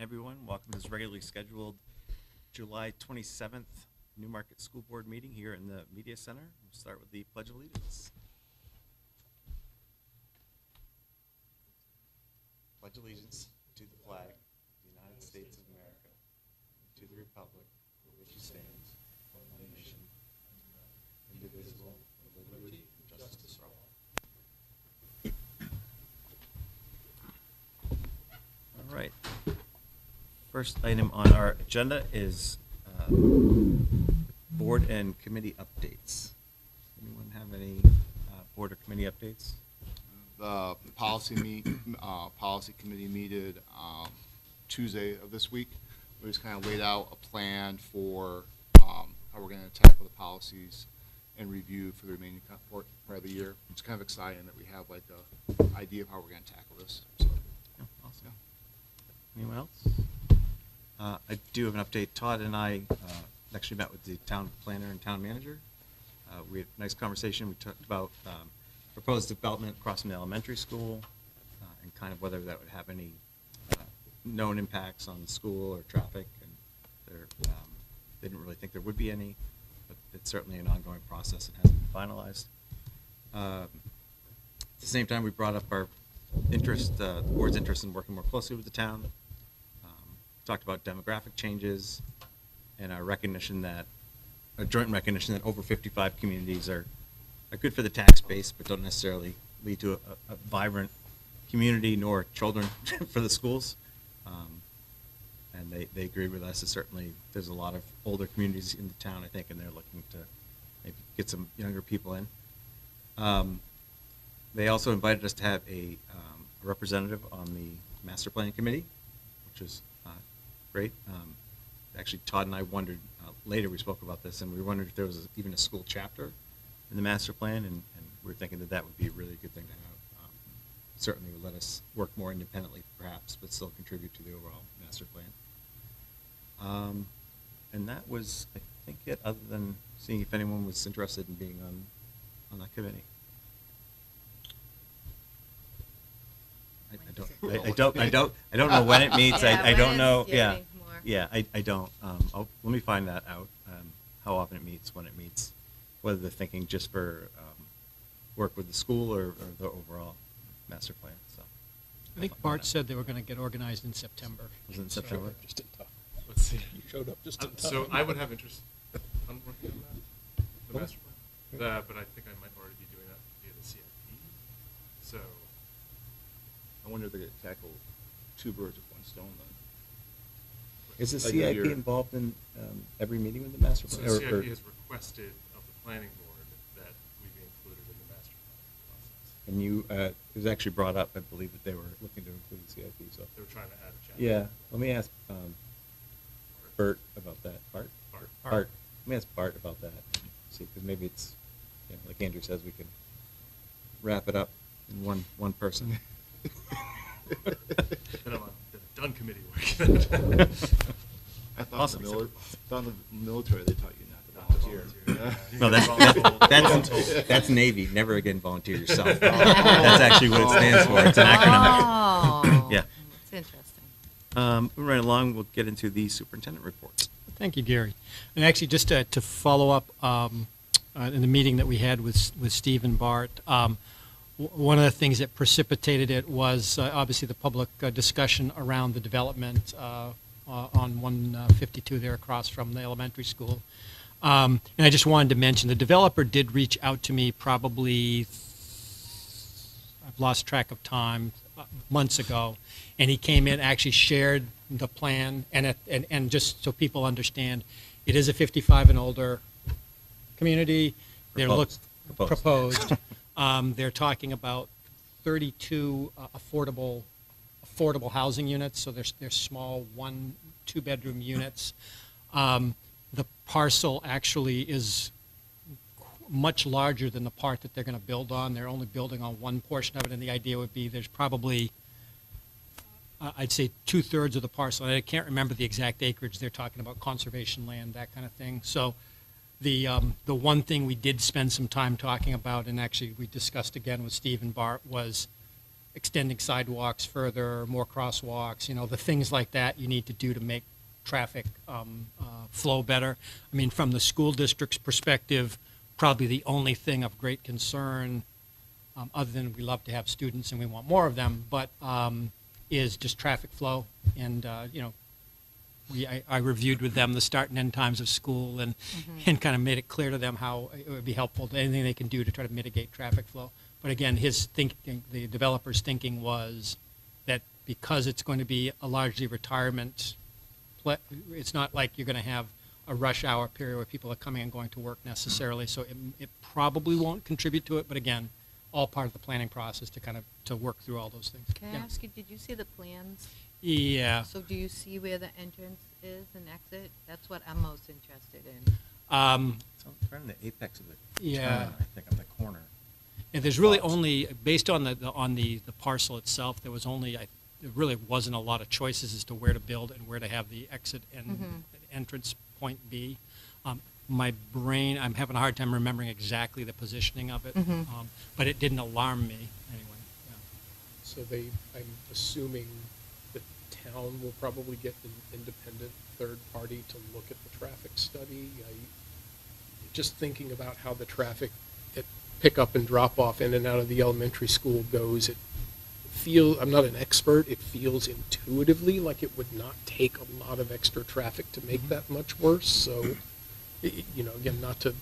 everyone. Welcome to this regularly scheduled July 27th Newmarket School Board meeting here in the Media Center. We'll start with the Pledge of Allegiance. Pledge allegiance to the flag of the United States of America, and to the republic for which it stands, one nation, indivisible, with liberty and justice for all. All right. First item on our agenda is board and committee updates. Anyone have any board or committee updates? The policy committee meeted Tuesday of this week. We just kind of laid out a plan for how we're going to tackle the policies and review for the remaining part of the year. It's kind of exciting that we have like a idea of how we're going to tackle this. So, yeah, awesome. Yeah. Anyone else? I do have an update. Todd and I actually met with the town planner and town manager. We had a nice conversation. We talked about proposed development across from the elementary school and kind of whether that would have any known impacts on the school or traffic. And they didn't really think there would be any, but it's certainly an ongoing process. It hasn't been finalized. At the same time, we brought up our interest, the board's interest in working more closely with the town. Talked about demographic changes and our recognition that, a joint recognition that over 55 communities are good for the tax base, but don't necessarily lead to a vibrant community nor children for the schools. And they agree with us. Certainly, there's a lot of older communities in the town, I think, and they're looking to maybe get some younger people in. They also invited us to have a representative on the master planning committee, which is great. Actually, Todd and I wondered, later we spoke about this, and we wondered if there was even a school chapter in the master plan, and we were thinking that that would be a really good thing to have. Certainly would let us work more independently, perhaps, but still contribute to the overall master plan. And that was, I think, it, other than seeing if anyone was interested in being on that committee. I don't know when it meets. Yeah, I don't know. yeah, Yeah, I don't. Let me find that out. How often it meets, when it meets, whether they're thinking just for work with the school or the overall master plan. So I think Bart said they were going to get organized in September. Was it in September? Just in time. Let's see. You showed up just in time. So I would have interest on working on that, the master plan. But I think I might already be doing that via the CIP. So I wonder if they could tackle two birds with one stone then. Is the Like CIP your- involved in every meeting with the master So plan? the CIP has requested of the planning board that we be included in the master plan process. And you, it was actually brought up, I believe, that they were looking to include the CIP. So They were trying to add a chapter. yeah, let me ask Bert about that. Bart. Let me ask Bart about that. See, because maybe it's, like Andrew says, we can wrap it up in one person. Then I'm on the done committee work. I thought Awesome. in the military they taught you not to volunteer. No, that's Navy. Never again volunteer yourself. That's actually what it stands for. It's an acronym. Oh, Yeah. that's interesting. Moving right along, we'll get into the superintendent reports. Thank you, Gary. And actually, just to follow up in the meeting that we had with Steve and Bart, one of the things that precipitated it was obviously the public discussion around the development on 152 there across from the elementary school. And I just wanted to mention the developer did reach out to me probably, I've lost track of time, months ago, and he came in, actually shared the plan, and just so people understand, it is a 55 and older community. They're proposed. They're talking about 32 affordable housing units, so they're small 1-2 bedroom units. The parcel actually is much larger than the part that they're going to build on. They're only building on one portion of it, and the idea would be there's probably, I'd say, 2/3 of the parcel. And I can't remember the exact acreage. They're talking about conservation land, that kind of thing. So the one thing we did spend some time talking about, and actually we discussed again with Steve and Bart, was extending sidewalks further, more crosswalks, the things like that you need to do to make traffic flow better. I mean, from the school district's perspective, probably the only thing of great concern, other than we love to have students and we want more of them, but is just traffic flow. And, I reviewed with them the start and end times of school and kind of made it clear to them how it would be helpful to anything they can do to try to mitigate traffic flow. But again, his thinking, the developer's thinking was that because it's going to be a largely retirement, it's not like you're going to have a rush hour period where people are coming and going to work necessarily. So it probably won't contribute to it. But again, all part of the planning process to work through all those things. Can I ask you, did you see the plans? Yeah. So do you see where the entrance is and exit? That's what I'm most interested in. It's right on the apex of the Yeah. turn, I think, on the corner. And there's really Thoughts? only, based on the parcel itself, there was only, there really wasn't a lot of choices as to where to build and where to have the exit and entrance point be. My brain, I'm having a hard time remembering exactly the positioning of it, but it didn't alarm me anyway. Yeah. So I'm assuming the town will probably get an independent third party to look at the traffic study. Just thinking about how the traffic at pick up and drop off in and out of the elementary school goes, I'm not an expert, it feels intuitively like it would not take a lot of extra traffic to make that much worse. So, again, not to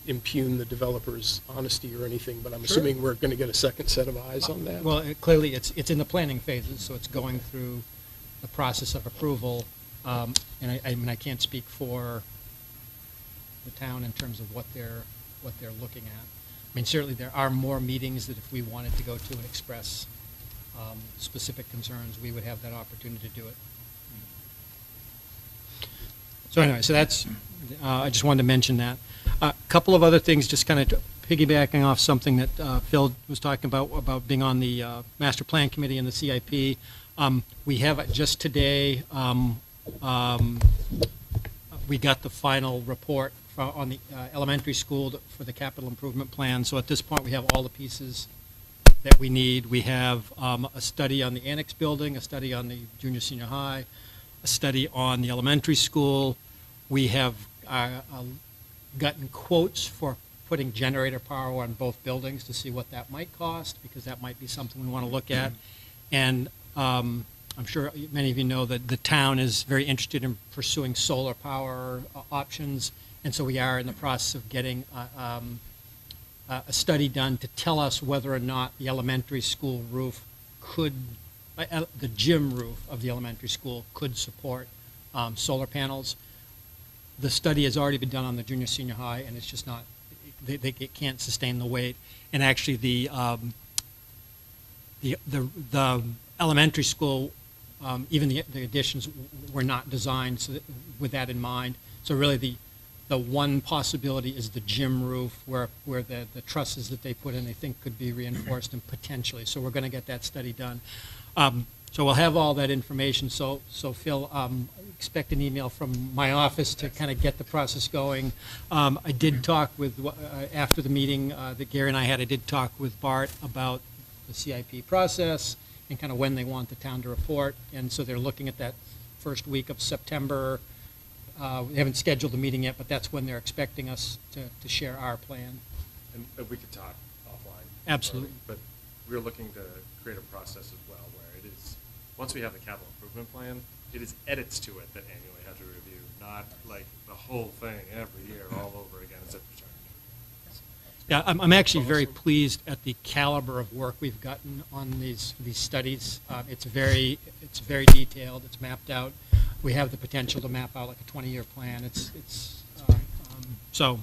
impugn the developer's honesty or anything, but I'm assuming we're going to get a second set of eyes on that. Well, clearly, it's in the planning phases, so it's going through the process of approval. And I mean, I can't speak for the town in terms of what they're looking at. I mean, certainly there are more meetings that if we wanted to go to and express specific concerns, we would have that opportunity to do it. So anyway, so that's, I just wanted to mention that. A couple of other things, just kind of piggybacking off something that Phil was talking about being on the master plan committee and the CIP. We have just today, we got the final report on the elementary school for the capital improvement plan. So at this point, we have all the pieces that we need. We have a study on the annex building, a study on the junior senior high, a study on the elementary school. We have gotten quotes for putting generator power on both buildings to see what that might cost, because that might be something we want to look at. And I'm sure many of you know that the town is very interested in pursuing solar power options, and so we are in the process of getting a study done to tell us whether or not the elementary school roof could, the gym roof of the elementary school could support solar panels. The study has already been done on the junior senior high, and it's just not, it can't sustain the weight. And actually the elementary school, even the additions were not designed with that in mind. So really the one possibility is the gym roof, where the trusses that they put in they think could be reinforced, and potentially. So we're going to get that study done. So we'll have all that information. So Phil, expect an email from my office to kind of get the process going. I did talk with, after the meeting that Gary and I had, I did talk with Bart about the CIP process and kind of when they want the town to report. And so they're looking at that first week of September. We haven't scheduled the meeting yet, but that's when they're expecting us to share our plan. And we could talk offline. Absolutely. But we're looking to create a process as well where it is, once we have the capital improvement plan, it is edits to it that annually have to review, not like the whole thing every year all over again as if it's Yeah, I'm actually very pleased at the caliber of work we've gotten on these studies. It's very detailed. It's mapped out. We have the potential to map out like a 20-year plan. So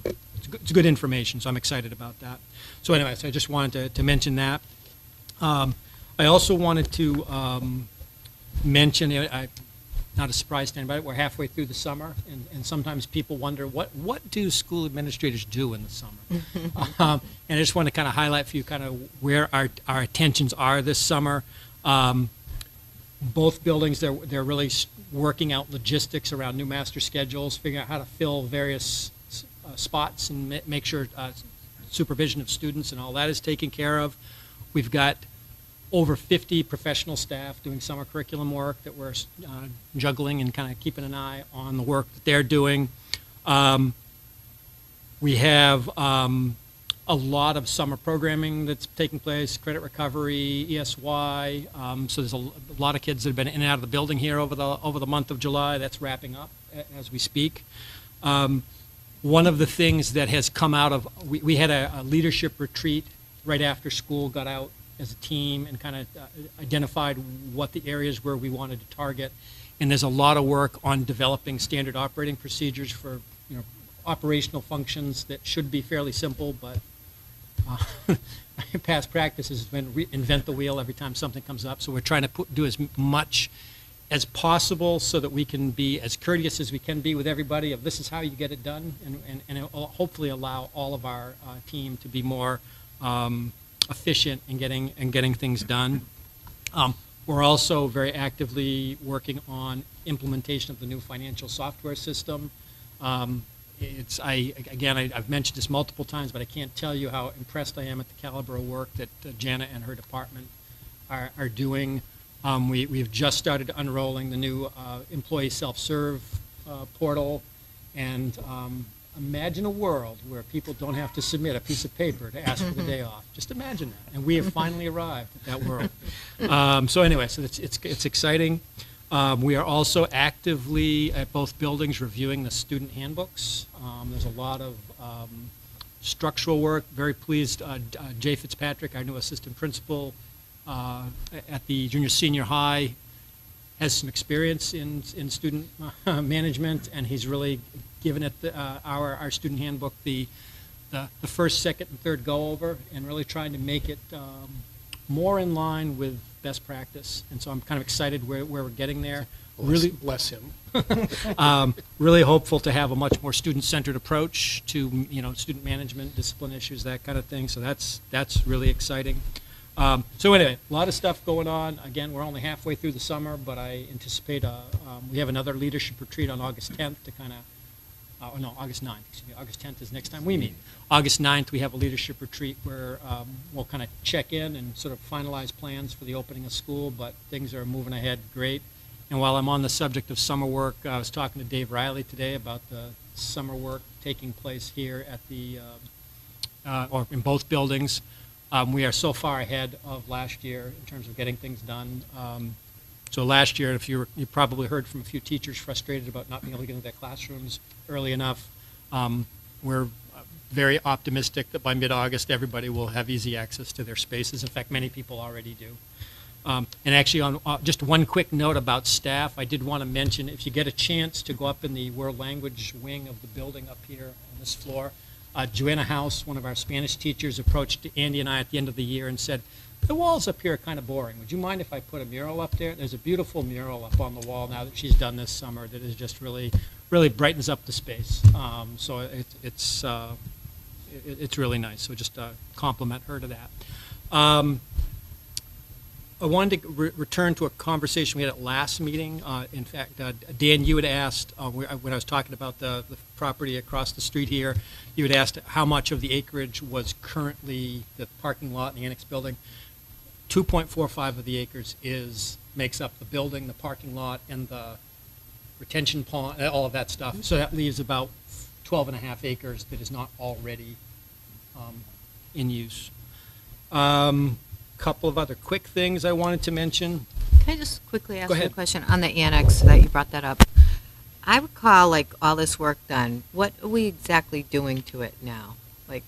it's good information. So I'm excited about that. So anyway, so I just wanted to mention that. I also wanted to mention, not a surprise to anybody, we're halfway through the summer, and sometimes people wonder, what do school administrators do in the summer? And I just want to kind of highlight for you kind of where our attentions are this summer. Both buildings, they're really working out logistics around new master schedules, figuring out how to fill various spots and make sure supervision of students and all that is taken care of. We've got over 50 professional staff doing summer curriculum work that we're juggling and kind of keeping an eye on the work that they're doing. We have a lot of summer programming that's taking place, credit recovery, ESY. So there's a lot of kids that have been in and out of the building here over the month of July. That's wrapping up as we speak. One of the things that has come out of, we had a leadership retreat right after school, got out as a team and kind of identified what the areas were we wanted to target. And there's a lot of work on developing standard operating procedures for, operational functions that should be fairly simple, but past practice has been reinvent the wheel every time something comes up. So we're trying to do as much as possible so that we can be as courteous as we can be with everybody of this is how you get it done, and it will hopefully allow all of our team to be more efficient in getting things done. We're also very actively working on implementation of the new financial software system. I've mentioned this multiple times, but I can't tell you how impressed I am at the caliber of work that Jana and her department are doing. We've just started unrolling the new employee self-serve portal, and imagine a world where people don't have to submit a piece of paper to ask for the day off. Just imagine that, and we have finally arrived at that world. So it's exciting. We are also actively at both buildings reviewing the student handbooks. There's a lot of structural work. Very pleased. Jay Fitzpatrick, our new assistant principal at the junior senior high, has some experience in student management, and he's really given it our student handbook the first, second, and third go over, and really trying to make it more in line with best practice. And so I'm kind of excited where we're getting there. Bless him. Really hopeful to have a much more student-centered approach to student management, discipline issues, that kind of thing. So that's really exciting. So anyway, a lot of stuff going on. Again, we're only halfway through the summer, but I anticipate we have another leadership retreat on August 10th to kind of, August 9th. Excuse me. August 10th is next time we meet. August 9th, we have a leadership retreat where we'll kind of check in and sort of finalize plans for the opening of school, but things are moving ahead great. And while I'm on the subject of summer work, I was talking to Dave Riley today about the summer work taking place here at or in both buildings. We are so far ahead of last year in terms of getting things done. So last year, if you probably heard from a few teachers frustrated about not being able to get into their classrooms early enough. We're very optimistic that by mid-August, everybody will have easy access to their spaces. In fact, many people already do. And actually, on just one quick note about staff, I did want to mention, if you get a chance to go up in the world language wing of the building up here on this floor, Joanna House, one of our Spanish teachers, approached Andy and I at the end of the year and said, the walls up here are kind of boring. Would you mind if I put a mural up there? There's a beautiful mural up on the wall now that she's done this summer that is just really brightens up the space. So it's really nice. So just compliment her to that. I wanted to return to a conversation we had at last meeting. In fact, Dan, you had asked, when I was talking about the property across the street here, you had asked how much of the acreage was currently the parking lot and the annex building. 2.45 of the acres makes up the building, the parking lot, and the retention pond, all of that stuff. So that leaves about 12 and a half acres that is not already in use. Couple of other quick things I wanted to mention. Can I just quickly ask Go you a ahead. question on the annex that you brought that up? I recall like all this work done. What are we exactly doing to it now? Like,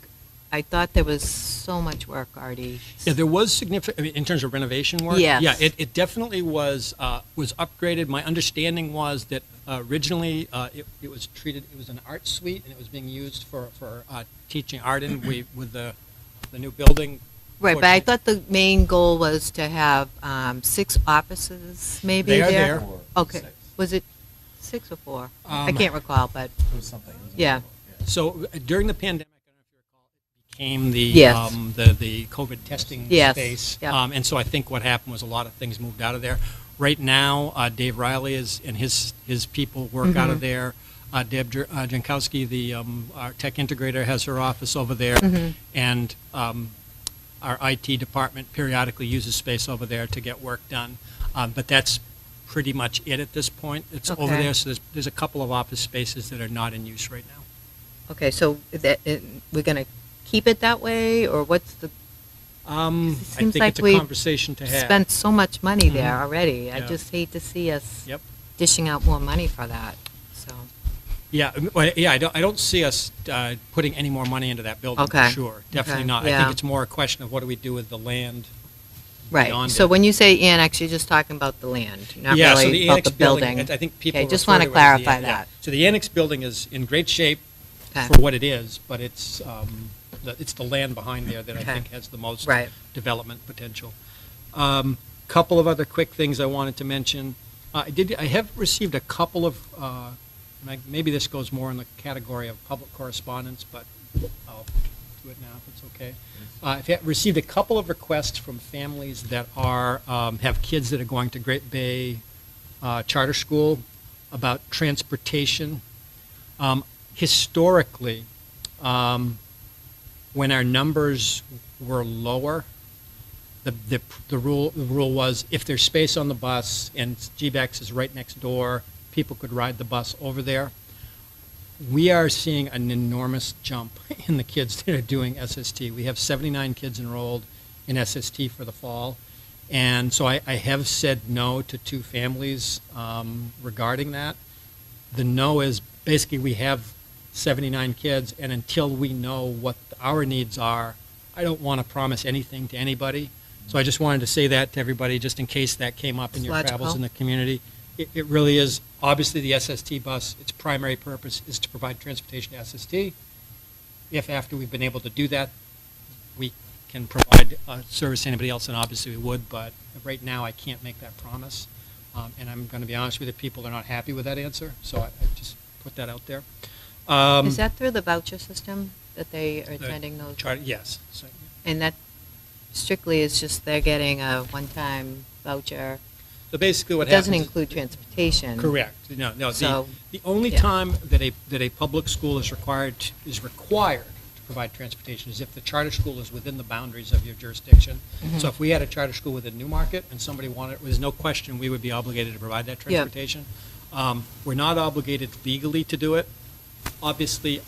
I thought there was so much work already. Yeah, there was significant, I mean, in terms of renovation work. Yes. Yeah, it definitely was upgraded. My understanding was that originally it was treated, it was an art suite, and it was being used for teaching art in with the new building. Right, but I thought the main goal was to have 6 offices maybe They are there. there. Okay. Was it 6 or 4? I can't recall, but It was something. It was yeah. So during the pandemic, I don't know if you recall, it became Yes. the COVID testing Yes. space. Yeah. And so I think what happened was a lot of things moved out of there. Right now, Dave Riley and his people work out of there. Deb Jankowski, our tech integrator, has her office over there. And our IT department periodically uses space over there to get work done. But that's pretty much it at this point. It's over Okay. there, so there's a couple of office spaces that are not in use right now. Okay, so we're going to keep it that way, or what's the, I seems think like it's a we conversation to have. spent so much money there Mhm. already. I Yeah. just hate to see us Yep. dishing out more money for that, so. Yeah, I don't see us putting any more money into that building, for Okay. sure. Definitely Okay. not. I Yeah. think it's more a question of what do we do with the land Right, beyond so it. when you say annex, you're just talking about the land, not Yeah, so really the about annex the building. I think people Okay, just refer want to to it as the clarify an- yeah. that. So the annex building is in great shape Okay. for what it is, but it's the land behind there that I Okay. think has the most Right. development potential. Couple of other quick things I wanted to mention. I have received a couple of, maybe this goes more in the category of public correspondence, but I'll do it now if it's okay. I've received a couple of requests from families that are, have kids that are going to Great Bay Charter School about transportation. Historically, when our numbers were lower, the rule was if there's space on the bus and GBEX is right next door, people could ride the bus over there. We are seeing an enormous jump in the kids that are doing SST. We have 79 kids enrolled in SST for the fall. And so I have said no to 2 families regarding that. The no is basically we have 79 kids, and until we know what our needs are, I don't want to promise anything to anybody. So I just wanted to say that to everybody, just in case that came up in It's your travels logical. in the community. It really is, obviously, the SST bus, its primary purpose is to provide transportation to SST. If after we've been able to do that, we can provide service to anybody else, then obviously we would, but right now I can't make that promise. And I'm going to be honest with you, people are not happy with that answer, so I just put that out there. Is that through the voucher system that they are attending those? Yes. So, And that strictly is just they're getting a one-time voucher? so basically what It happens. doesn't is- include transportation? Correct. No. So, The only yeah. time that a public school is required to provide transportation is if the charter school is within the boundaries of your jurisdiction. Mhm. So if we had a charter school within Newmarket and somebody wanted, there's no question we would be obligated to provide that Yeah. transportation. We're not obligated legally to do it. Obviously,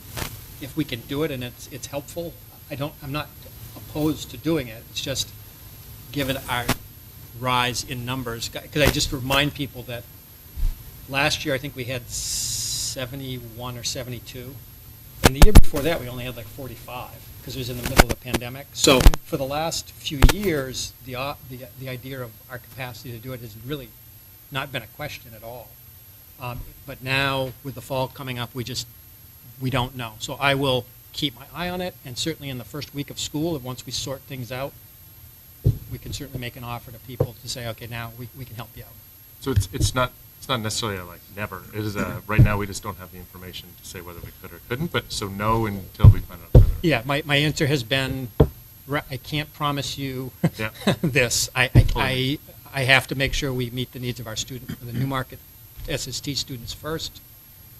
if we can do it and it's helpful, I'm not opposed to doing it. It's just, given our rise in numbers, because I just remind people that last year I think we had 71 or 72. And the year before that, we only had like 45, because it was in the middle of the pandemic. So for the last few years, the idea of our capacity to do it has really not been a question at all. But now, with the fall coming up, we don't know. So I will keep my eye on it, and certainly in the first week of school, and once we sort things out, we can certainly make an offer to people to say, okay, now we can help you out. So it's not necessarily a, like, never. It is a, right now we just don't have the information to say whether we could or couldn't, but so no until we find out further. Yeah, my answer has been, I can't promise you Yeah. this. I have to make sure we meet the needs of our the Newmarket SST students first,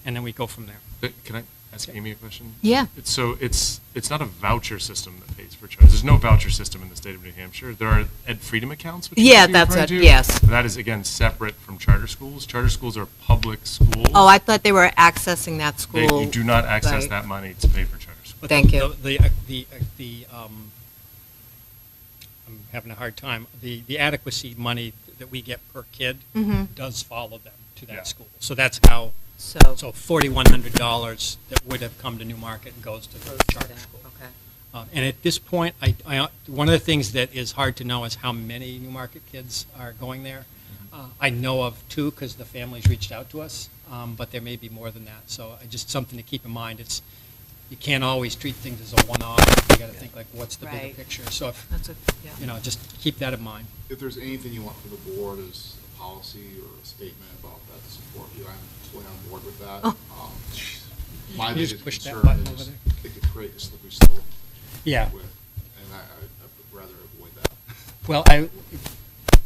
and then we go from there. But can I ask Amy a question? Yeah. So it's not a voucher system that pays for charges. There's no voucher system in the state of New Hampshire. There are Ed Freedom accounts, which Yeah, you that's referring it, to. yes. That is, again, separate from charter schools. Charter schools are public schools. Oh, I thought they were accessing that school. You do not access Right. that money to pay for charter schools. But Thank I'm having a hard time. The adequacy money that we get per kid Mhm. does follow them to that Yeah. school. So that's how. So $4,100 that would have come to Newmarket and goes to the charter school. Okay. And at this point, one of the things that is hard to know is how many Newmarket kids are going there. I know of 2 because the families reached out to us, but there may be more than that. So just something to keep in mind. You can't always treat things as a one-off. You got to think like, what's the bigger Right. picture? So That's a, yeah. just keep that in mind. If there's anything you want from the board as a policy or a statement about that to support you, I'm totally on board with that. Oh. My You just biggest push that concern button is over there. it could create a slippery slope. Yeah. with- And I'd rather avoid that. Well,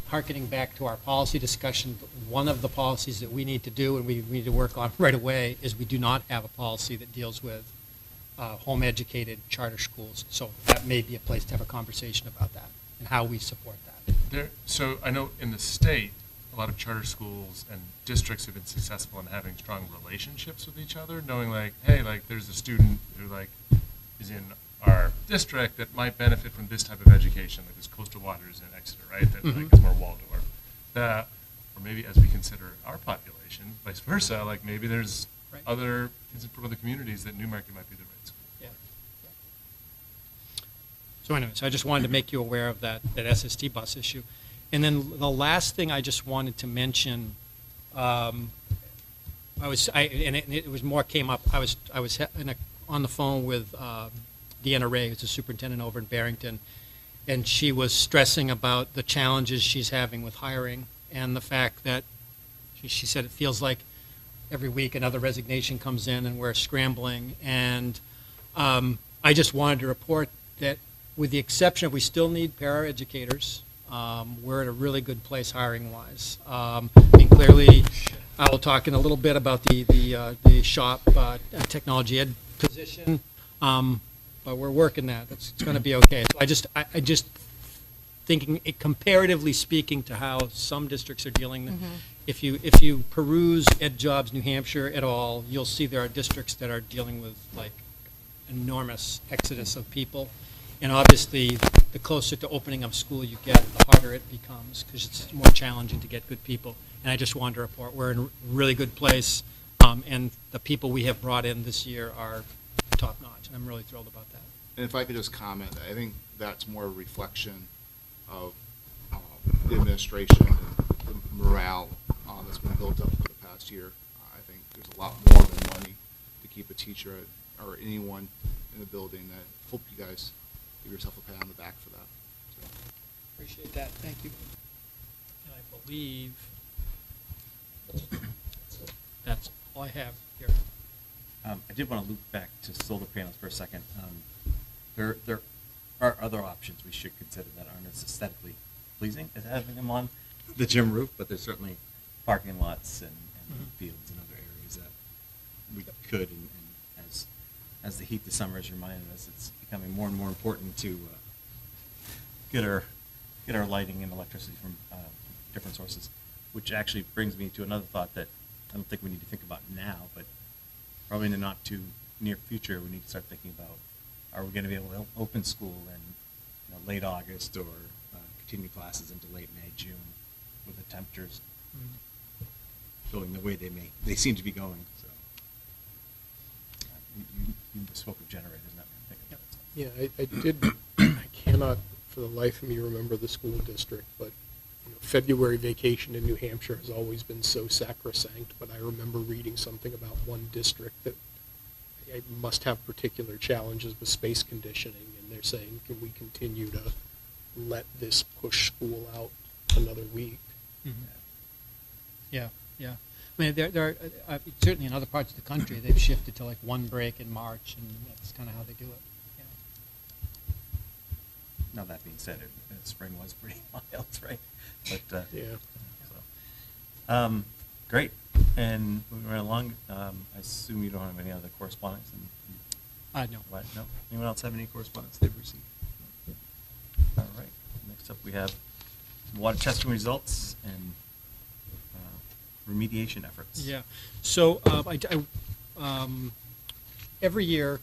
hearkening back to our policy discussion, one of the policies that we need to do and we need to work on right away is we do not have a policy that deals with home-educated charter schools. So that may be a place to have a conversation about that and how we support that. So I know in the state, a lot of charter schools and districts have been successful in having strong relationships with each other, knowing like, hey, like there's a student who like is in our district that might benefit from this type of education, like this Coastal Waters in Exeter, right? That like is more Waldorf. That, or maybe as we consider our population, vice versa, like maybe there's Right. other kids from other communities that Newmarket might be the right school. Yeah. So anyway, so I just wanted to make you aware of that SST bus issue. And then the last thing I just wanted to mention, it was more came up. I was on the phone with Deanna Ray, who's the superintendent over in Barrington, and she was stressing about the challenges she's having with hiring and the fact that she said it feels like every week another resignation comes in and we're scrambling. And I just wanted to report that with the exception of we still need paraeducators, we're at a really good place hiring-wise. I mean, clearly, I will talk in a little bit about the shop technology ed position, but we're working that. It's going to be okay. So I just thinking, comparatively speaking to how some districts are dealing, if you peruse Ed Jobs New Hampshire at all, you'll see there are districts that are dealing with like enormous exodus of people. And obviously, the closer to opening up school you get, the harder it becomes because it's more challenging to get good people. And I just wanted to report we're in a really good place, and the people we have brought in this year are top-notch, and I'm really thrilled about that. And if I could just comment, I think that's more a reflection of the administration and the morale that's been built up for the past year. I think there's a lot more than money to keep a teacher or anyone in the building. I hope you guys give yourself a pat on the back for that. So. Appreciate that. Thank you. And I believe that's all I have here. I did want to loop back to solar panels for a second. There are other options we should consider that aren't as aesthetically pleasing as having them on the gym roof, but there's certainly parking lots and fields and other areas that we could, and as the heat this summer has reminded us, it's becoming more and more important to get our lighting and electricity from different sources, which actually brings me to another thought that I don't think we need to think about now, but probably in the not too near future, we need to start thinking about, are we going to be able to open school in late August or continue classes into late May, June, with the temperatures going the way they seem to be going. So you spoke of generators, not Yeah, I did, I cannot for the life of me remember the school district, but February vacation in New Hampshire has always been so sacrosanct, but I remember reading something about one district that must have particular challenges with space conditioning, and they're saying, can we continue to let this push school out another week? Yeah. I mean, there are certainly in other parts of the country they've shifted to like one break in March, and that's kind of how they do it. Yeah. Now that being said, spring was pretty mild, right? But Yeah. So, great. And moving right along, I assume you don't have any other correspondence. No. Right, no. Anyone else have any correspondence they've received? No. All right. Next up, we have some water testing results and remediation efforts. Yeah. So every year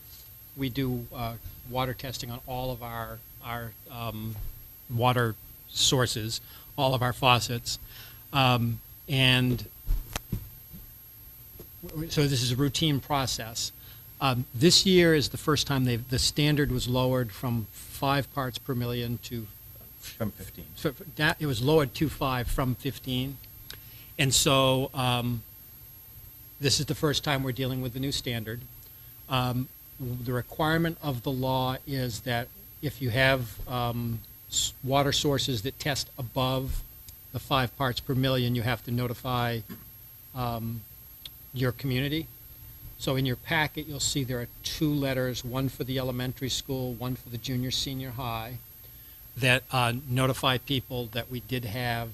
we do water testing on all of our water sources, all of our faucets, and so this is a routine process. This year is the first time the standard was lowered from 5 parts per million to From 15. so it was lowered to 5 from 15. And so this is the first time we're dealing with the new standard. The requirement of the law is that if you have water sources that test above the 5 parts per million, you have to notify your community. So in your packet, you'll see there are 2 letters, one for the elementary school, one for the junior, senior high, that notify people that we did have,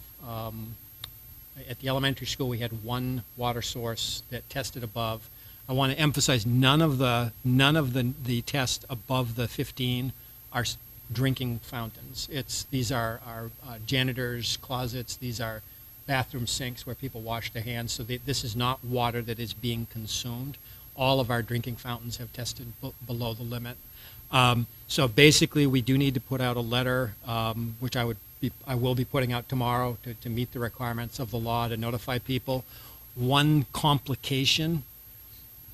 at the elementary school, we had 1 water source that tested above. I want to emphasize none of the tests above the 15 are drinking fountains. These are janitors' closets. These are bathroom sinks where people wash their hands. So this is not water that is being consumed. All of our drinking fountains have tested below the limit. So basically, we do need to put out a letter, which I will be putting out tomorrow to meet the requirements of the law to notify people. One complication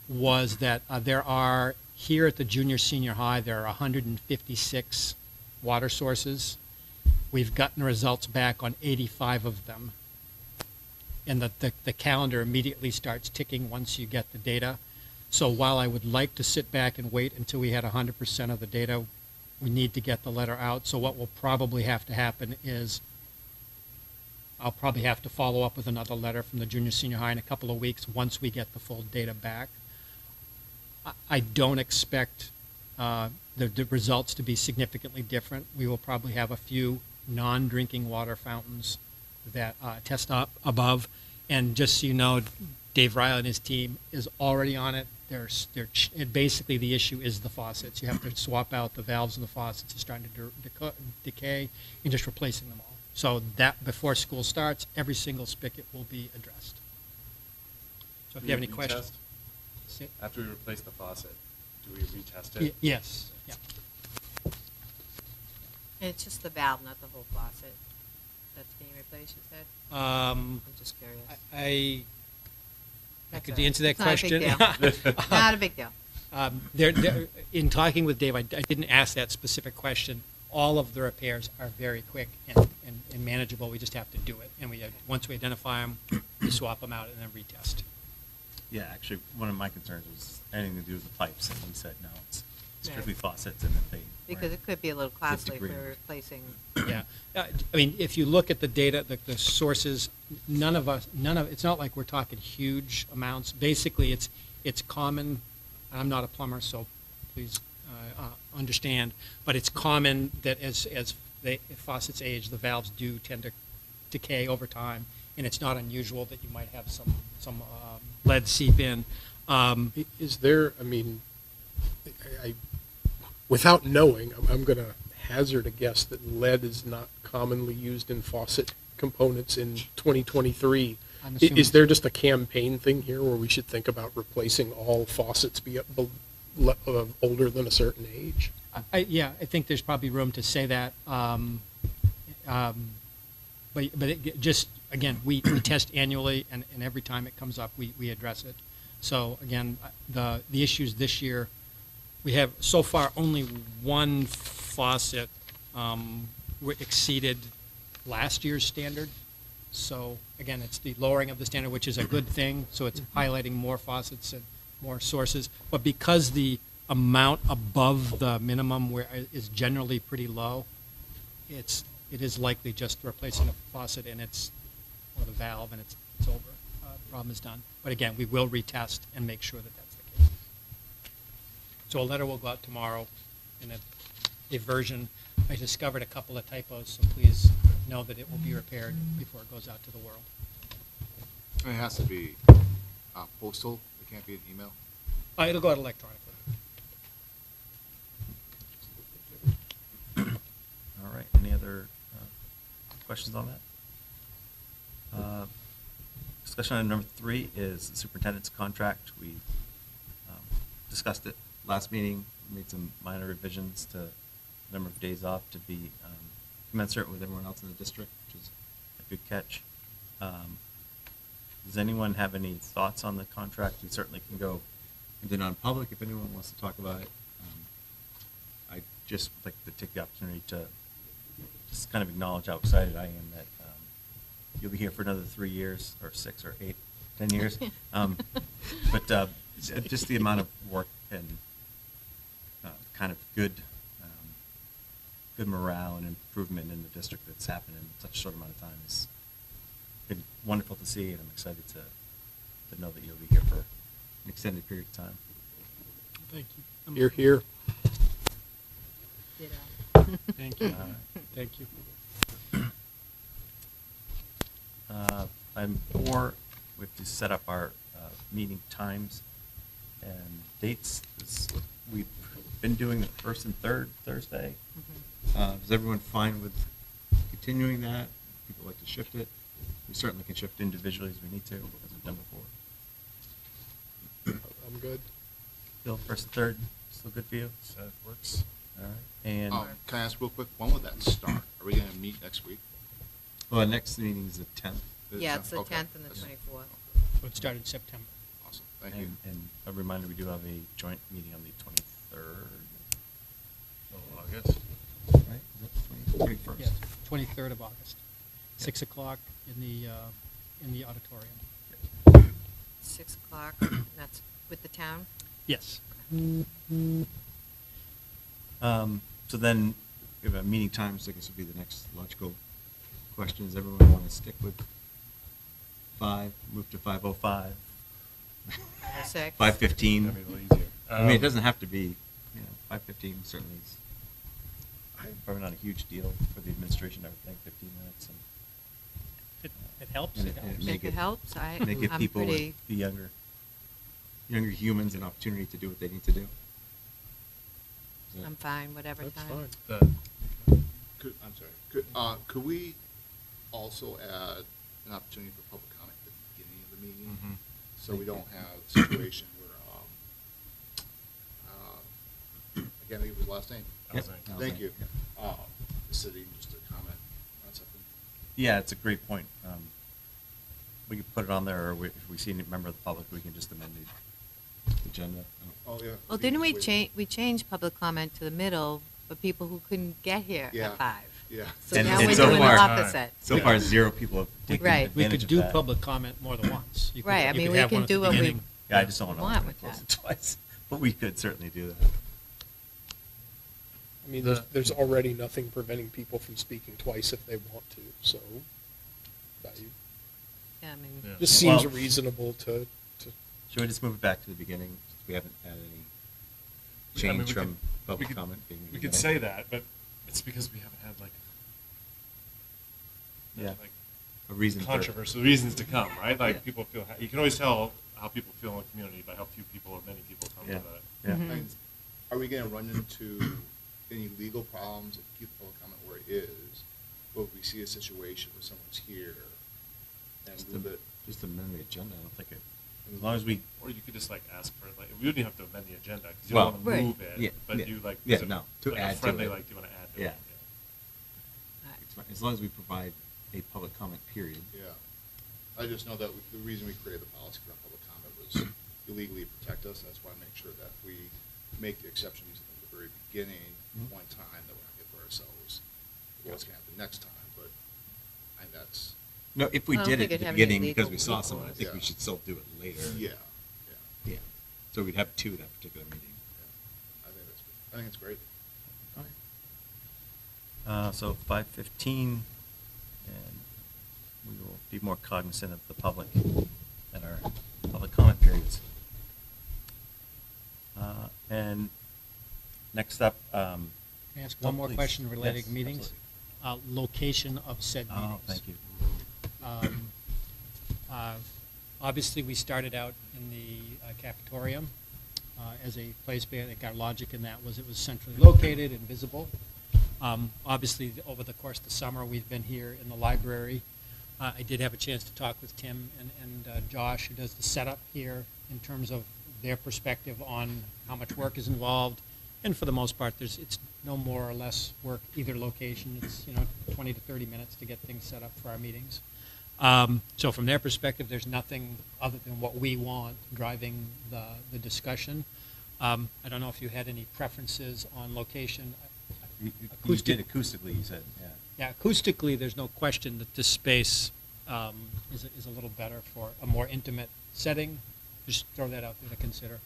was that there are, here at the junior senior high, there are 156 water sources. We've gotten results back on 85 of them. And the calendar immediately starts ticking once you get the data. So while I would like to sit back and wait until we had 100% of the data, we need to get the letter out. So what will probably have to happen is I'll probably have to follow up with another letter from the junior senior high in a couple of weeks once we get the full data back. I don't expect the results to be significantly different. We will probably have a few non-drinking water fountains that test up above. And just so you know, Dave Riley and his team is already on it. Basically, the issue is the faucets. You have to swap out the valves in the faucets. It's starting to decay. You're just replacing them all. So that before school starts, every single spigot will be addressed. So if you have any questions. After we replace the faucet, do we retest it? Yes. Yeah. And it's just the valve, not the whole faucet that's being replaced, you said? I'm just curious. I That's could all right. answer that It's not a big question. deal. Not a big deal. In talking with Dave, I didn't ask that specific question. All of the repairs are very quick and manageable. We just have to do it. And once we identify them, we swap them out and then retest. Yeah, actually, one of my concerns was anything to do with the pipes, and we said, no, it's strictly Right. faucets, and that they Because it could be a little costly if 50 we're grand. replacing. Yeah. I mean, if you look at the data, the sources, it's not like we're talking huge amounts. Basically, it's common. I'm not a plumber, so please understand. But it's common that as the faucets age, the valves do tend to decay over time, and it's not unusual that you might have some lead seep in. Is there, I mean, without knowing, I'm going to hazard a guess that lead is not commonly used in faucet components in 2023. I'm assuming- Is there just a campaign thing here where we should think about replacing all faucets older than a certain age? I think there's probably room to say that. But just, again, we test annually, and every time it comes up, we address it. So, again, the issues this year, we have so far only one faucet exceeded last year's standard. So, again, it's the lowering of the standard, which is a good thing. So it's highlighting more faucets and more sources. But because the amount above the minimum is generally pretty low, it is likely just replacing a faucet or the valve, and it's over. The problem is done. But again, we will retest and make sure that that's the case. So a letter will go out tomorrow in a version. I discovered a couple of typos, so please know that it will be repaired before it goes out to the world. It has to be postal. It can't be an email. It'll go out electronically. All right, any other questions on that? Discussion item number 3 is the superintendent's contract. We discussed it last meeting, made some minor revisions to the number of days off to be commensurate with everyone else in the district, which is a good catch. Does anyone have any thoughts on the contract? We certainly can go into non-public if anyone wants to talk about it. I just would like to take the opportunity to just kind of acknowledge how excited I am that you'll be here for another 3 years, or 6 or 8, 10 years. But just the amount of work and kind of good morale and improvement in the district that's happened in such a short amount of time has been wonderful to see, and I'm excited to know that you'll be here for an extended period of time. Thank you. Here, here. Thank you. Thank you. Item 4, we have to set up our meeting times. And dates, we've been doing the first and third Thursday. Mhm. Is everyone fine with continuing that? People like to shift it? We certainly can shift individually as we need to, as we've done before. I'm good. Bill, first and third, still good for you? So it works. All right. And, Can I ask real quick, when would that start? Are we gonna meet next week? well, the next meeting is the 10th. Yeah, it's the Okay. 10th and the That's- 24th. So it started in September. Awesome, thank you. And a reminder, we do have a joint meeting on the 23rd, Oh, August. right? Is that the 21st? Yes, 23rd of August, 6 o'clock in the auditorium. 6 o'clock, that's with the town? Yes. So then, we have a meeting time, so I guess would be the next logical question. Does everyone want to stick with 5, move to 5:05? 5:06? 5:15? That'd be a little easier. I mean, it doesn't have to be, 5:15 certainly is probably not a huge deal for the administration, I would think, 15 minutes. It helps. And It it helps. may If it give- helps, May give I'm people, pretty, the younger humans an opportunity to do what they need to do. Is that- I'm fine, whatever That's time. fine. I'm sorry, could we also add an opportunity for public comment at the beginning of the meeting? Mhm. So we don't have a situation where, I can't think of his last name. Yep. Alzheimer's. Thank you. Yep. The city, just to comment on something. Yeah, it's a great point. We can put it on there, or if we see any member of the public, we can just amend the agenda. Oh, yeah. Well, didn't we change public comment to the middle for people who couldn't get here Yeah. at 5? Yeah. So And- now and we're so doing the far- opposite. So far, 0 people have taken Right. We advantage could of do that. public comment more than once. You could- Right, I you mean, could we have can one at the do what we beginning. Yeah, I just don't want want to with close that. it twice, but we could certainly do that. I mean, there's already nothing preventing people from speaking twice if they want to, so that Yeah, I mean, Yeah. just seems Well- reasonable to, Should we just move it back to the beginning? We haven't had any I mean, change we from could- public we could- comment being. We could say that, but it's because we haven't had Yeah. like A reason for. controversial reasons to come, right? Like Yeah. people feel, you can always tell how people feel in a community by how few people or many people come Yeah. to that. Yeah. Mhm. And are we gonna run into any legal problems if keep public comment where it is? Or if we see a situation where someone's here and Just move it? Just amend the agenda, I don't think it, as long as we, Or you could just like ask for, like, we wouldn't have to amend the agenda, because you Well- don't want Right. to move it, Yeah, but yeah. you like. Yeah, is it no, to like add a to friendly, it. like, do you want to add to Yeah. it? it's fine, as long as we provide a public comment period. Yeah. I just know that the reason we created the policy for public comment was to legally protect us, and that's why I make sure that we make the exceptions at the very beginning, Mhm. one time, that we're not gonna put ourselves, what's gonna happen next time, but, and that's, No, if we I don't did think it it'd at have the any beginning because we legal saw someone, I think we Yeah. should still do it later. yeah, yeah, Yeah, so we'd have 2 that particular meeting. yeah. I think it's great. So 5:15, and we will be more cognizant of the public and our public comment periods. And next up. Can I ask one more please. question relating Yes, meetings? absolutely. Location of said meetings. Oh, thank you. Um, Obviously, we started out in the cafetorium as a place, I think our logic in that was it was centrally located and visible. Obviously, over the course of the summer, we've been here in the library. I did have a chance to talk with Tim and Josh, who does the setup here, in terms of their perspective on how much work is involved. And for the most part, it's no more or less work either location. It's 20 to 30 minutes to get things set up for our meetings. So from their perspective, there's nothing other than what we want driving the discussion. I don't know if you had any preferences on location. You Acoustic- did acoustically, you said, yeah. Yeah, acoustically, there's no question that this space is a little better for a more intimate setting. Just throw that out there to consider.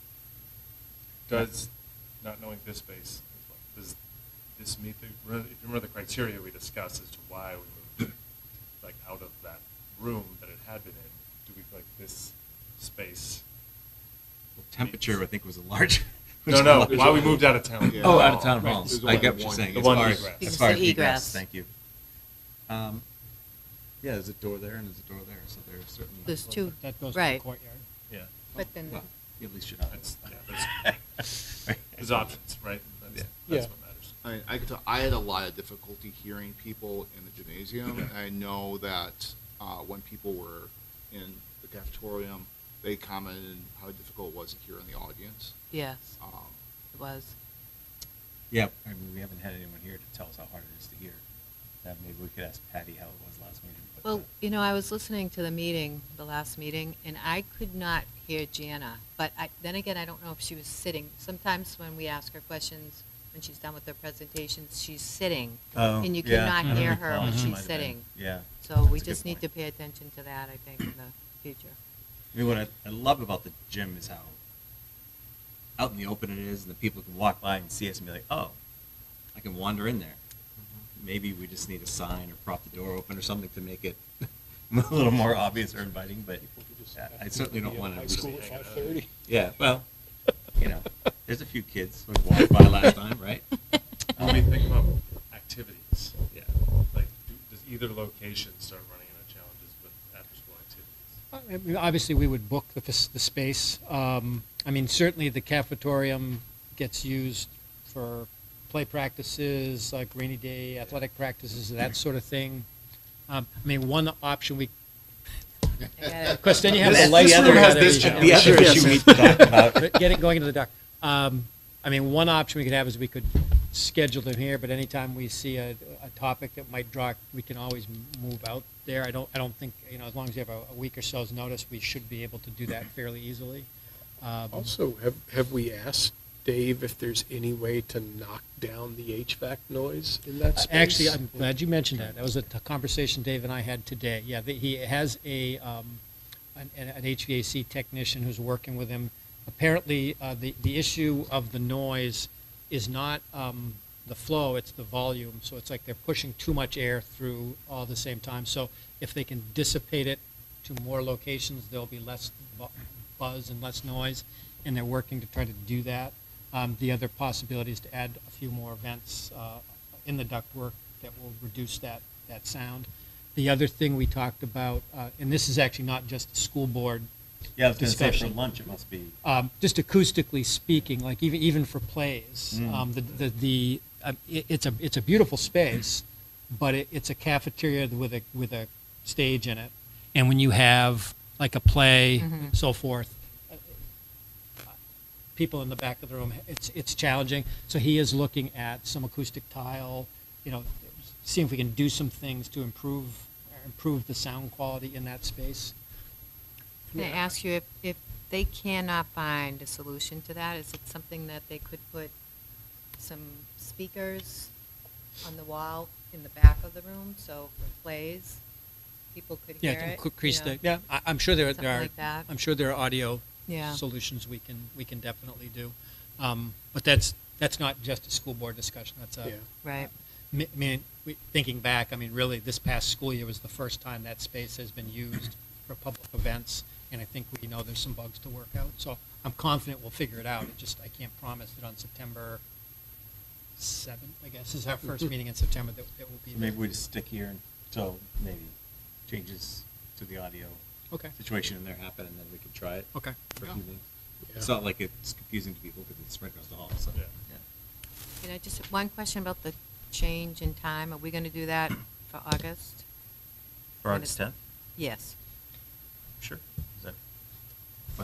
Does, not knowing this space, does this meet the, if you remember the criteria we discussed as to why we moved, like, out of that room that it had been in, do we feel like this space? Well, temperature, I think, was a large. No, why we moved out of town. Yeah. Oh, out of town Right. halls. There's I only get what you're one- saying. the As one far egress. as far as The egress, egress. thank you. Yeah, there's a door there and there's a door there, so there's certainly. There's two, That goes to the right. courtyard. Yeah. But then Well, You at least should have. There's options, right? That's Yeah. what matters. I mean, I had a lot of difficulty hearing people in the gymnasium. And I know that when people were in the cafeteria, they commented how difficult it was to hear in the audience. Yes, Um, it was. Yeah, I mean, we haven't had anyone here to tell us how hard it is to hear. Maybe we could ask Patty how it was last meeting. But, Well, I was listening to the last meeting, and I could not hear Jana. But then again, I don't know if she was sitting. Sometimes when we ask her questions, when she's done with her presentations, she's sitting. Oh, And you yeah, cannot I don't hear recall. her when She she's might have been. sitting. Yeah. So that's we a good just need to point. pay attention to that, I think, in the future. I mean, what I love about the gym is how out in the open it is, and the people can walk by and see us and be like, oh, I can wander in there. Maybe we just need a sign or prop the door open or something to make it a little more obvious or inviting, but People could just I have certainly to don't be want at to. high school at 5:30. Yeah, well, there's a few kids who walked by last time, right? When we think about activities, Yeah. like, does either location start running into challenges with after-school activities? I mean, obviously, we would book the space. I mean, certainly the cafetorium gets used for play practices, like rainy day athletic practices, that sort of thing. I mean, one option we, of course, then you have the lights. room has this challenge. the other issue we talked about. Going into the dark. I mean, one option we could have is we could schedule them here, but anytime we see a topic that might draw, we can always move out there. I don't think, as long as you have a week or so's notice, we should be able to do that fairly easily. Also, have we asked Dave if there's any way to knock down the HVAC noise in that space? Actually, I'm glad you mentioned that. That was a conversation Dave and I had today. Yeah, he has an HVAC technician who's working with him. Apparently, the issue of the noise is not the flow, it's the volume. So it's like they're pushing too much air through all at the same time. So if they can dissipate it to more locations, there'll be less buzz and less noise, and they're working to try to do that. The other possibility is to add a few more vents in the ductwork that will reduce that sound. The other thing we talked about, and this is actually not just a school board Yeah, I was going to say for discussion. lunch it must be. Just acoustically speaking, like even for plays, it's a beautiful space, but it's a cafeteria with a stage in it, and when you have like a play, so forth, people in the back of the room, it's challenging. So he is looking at some acoustic tile, seeing if we can do some things to improve the sound quality in that space. Can I ask you if they cannot find a solution to that, is it something that they could put some speakers on the wall in the back of the room, so for plays, people could hear Yeah, it? to increase you know? the, I'm sure there Something are, like that. I'm sure there are audio Yeah. solutions we can definitely do. But that's not just a school board discussion, that's Yeah. I mean, thinking back, I mean, really, this past school year was the first time that space has been used for public events, and I think we know there's some bugs to work out. So I'm confident we'll figure it out. I can't promise that on September 7th, I guess, is our first meeting in September, that will be. Maybe we just stick here until maybe changes to the audio Okay, situation in there happen, and then we can try it okay. for a Yeah. few minutes. Yeah. It's not like it's confusing to people because it's right across the hall. So Yeah. Just one question about the change in time. Are we going to do that for August? For August 10th, Yes. sure. Is that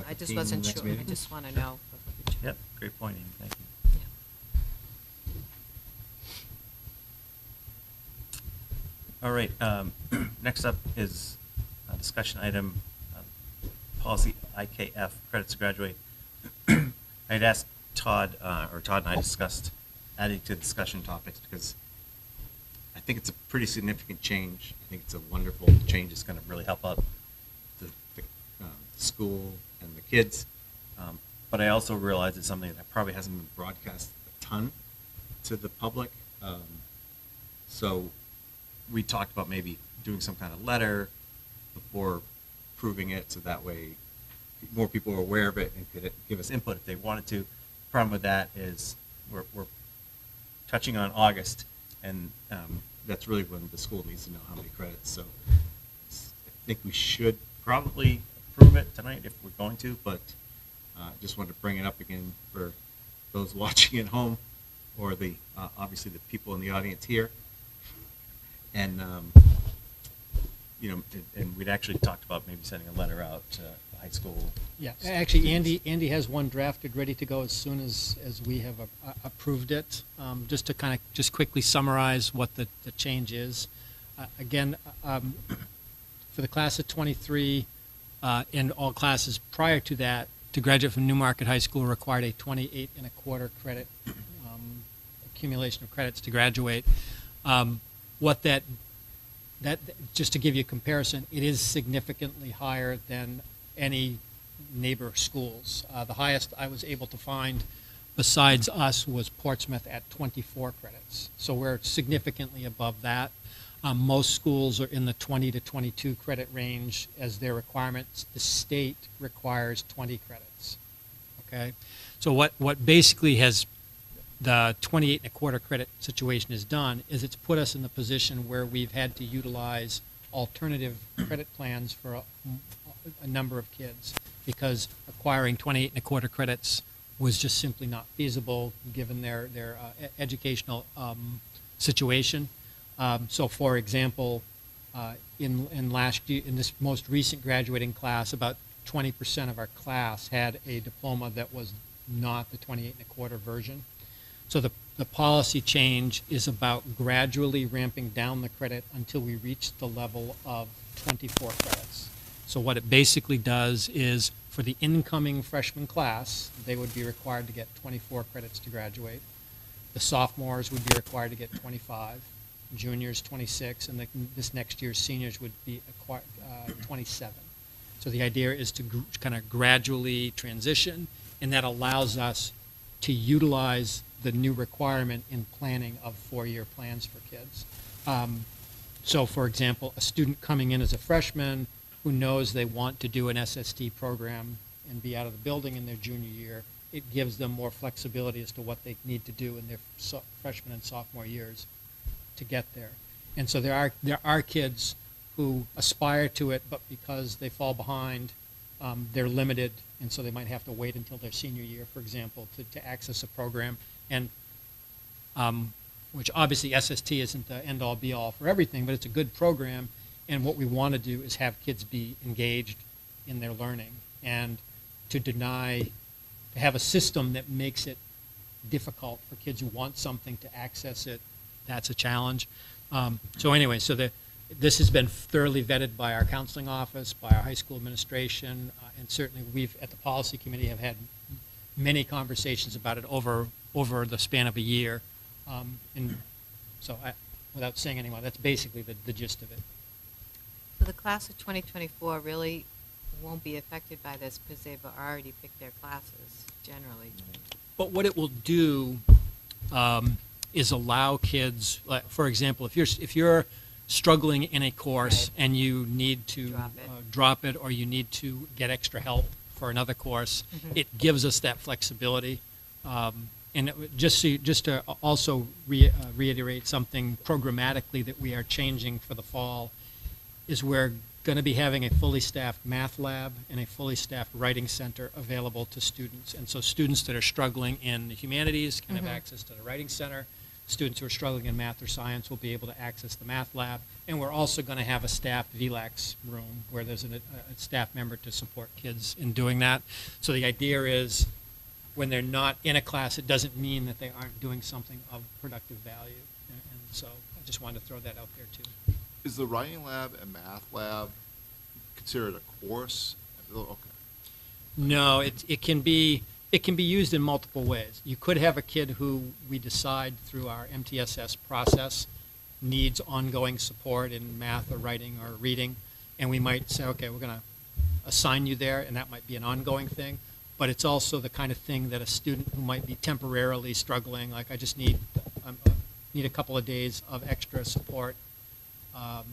I just 5:15 wasn't next sure. I meeting? just want to know. for future. Yep, great point, Amy. Thank you. Yeah. All right, next up is a discussion item, policy IKF, credits to graduate. I'd asked Todd and I discussed adding to discussion topics because I think it's a pretty significant change. I think it's a wonderful change. It's going to really help out the school and the kids. But I also realize it's something that probably hasn't been broadcast a ton to the public. So we talked about maybe doing some kind of letter before proving it, so that way more people are aware of it and could give us input if they wanted to. Problem with that is we're touching on August, and that's really when the school needs to know how many credits. So I think we should probably approve it tonight if we're going to, but Just wanted to bring it up again for those watching at home, or the obviously the people in the audience here. And and we'd actually talked about maybe sending a letter out to the high school. Yeah, actually, Andy has one drafted, ready to go as soon as we have approved it. Just to kind of just quickly summarize what the change is. Again, for the class of 23 and all classes prior to that, to graduate from Newmarket High School required a 28.25 credit accumulation of credits to graduate. What that just to give you a comparison, it is significantly higher than any neighbor schools. The highest I was able to find besides us was Portsmouth at 24 credits. So we're significantly above that. Most schools are in the 20 to 22 credit range as their requirements. The state requires 20 credits. Okay, so what basically has the 28.25 credit situation has done is it's put us in the position where we've had to utilize alternative credit plans for a number of kids, because acquiring 28.25 credits was just simply not feasible given their educational situation. So, for example, in last year, in this most recent graduating class, about 20% of our class had a diploma that was not the 28.25 version. So the policy change is about gradually ramping down the credit until we reach the level of 24 credits. So what it basically does is, for the incoming freshman class, they would be required to get 24 credits to graduate. The sophomores would be required to get 25, juniors 26, and this next year's seniors would be 27. So the idea is to kind of gradually transition, and that allows us to utilize the new requirement in planning of 4-year plans for kids. So, for example, a student coming in as a freshman who knows they want to do an SST program and be out of the building in their junior year, it gives them more flexibility as to what they need to do in their freshman and sophomore years to get there. And so there are kids who aspire to it, but because they fall behind, they're limited, and so they might have to wait until their senior year, for example, to access a program. And which obviously SST isn't the end-all be-all for everything, but it's a good program. And what we want to do is have kids be engaged in their learning, and to have a system that makes it difficult for kids who want something to access it. That's a challenge. So anyway, this has been thoroughly vetted by our counseling office, by our high school administration, and certainly we've, at the policy committee, have had many conversations about it over the span of a year. And so without saying any more, that's basically the gist of it. So the class of 2024 really won't be affected by this because they've already picked their classes generally. But what it will do is allow kids, like, for example, if you're struggling in a course Right. and you need to Drop it. or you need to get extra help for another course, Mhm. it gives us that flexibility. And just to also reiterate something programmatically that we are changing for the fall is we're going to be having a fully staffed math lab and a fully staffed writing center available to students. And so students that are struggling in the humanities can have access to the writing center. Students who are struggling in math or science will be able to access the math lab. And we're also going to have a staffed VLAX room where there's a staff member to support kids in doing that. So the idea is, when they're not in a class, it doesn't mean that they aren't doing something of productive value. And so I just wanted to throw that out there too. Is the writing lab and math lab considered a course? Okay. No, it can be used in multiple ways. You could have a kid who we decide through our MTSS process needs ongoing support in math or writing or reading, and we might say, okay, we're going to assign you there, and that might be an ongoing thing. But it's also the kind of thing that a student who might be temporarily struggling, like, I just need a couple of days of extra support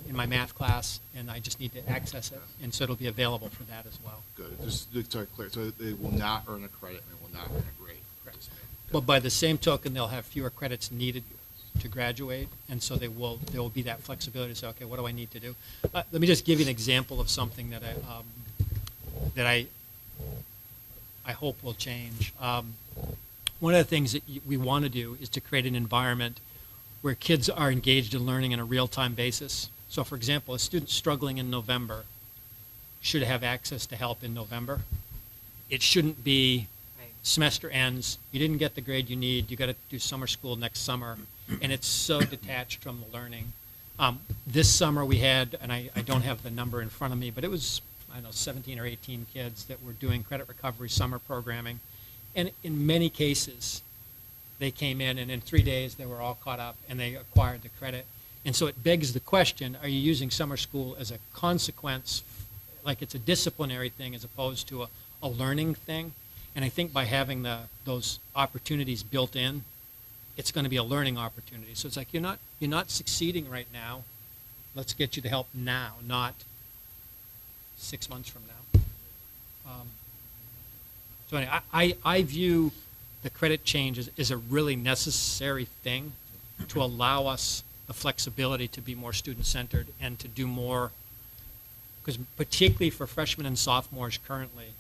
in my math class, and I just need to access it, and so it'll be available for that as well. Good. Just so I'm clear. So they will not earn a credit and they will not earn a grade. Correct. But by the same token, they'll have fewer credits needed to graduate, and so there will be that flexibility to say, okay, what do I need to do? Let me just give you an example of something that I hope will change. One of the things that we want to do is to create an environment where kids are engaged in learning on a real-time basis. So, for example, a student struggling in November should have access to help in November. It shouldn't be semester ends, you didn't get the grade you need, you got to do summer school next summer, and it's so detached from the learning. This summer we had, and I don't have the number in front of me, but it was, I don't know, 17 or 18 kids that were doing credit recovery summer programming. And in many cases, they came in, and in 3 days they were all caught up and they acquired the credit. And so it begs the question, are you using summer school as a consequence, like it's a disciplinary thing as opposed to a learning thing? And I think by having those opportunities built in, it's going to be a learning opportunity. So it's like you're not succeeding right now. Let's get you the help now, not 6 months from now. So anyway, I view the credit change as a really necessary thing to allow us the flexibility to be more student-centered and to do more, because particularly for freshmen and sophomores currently,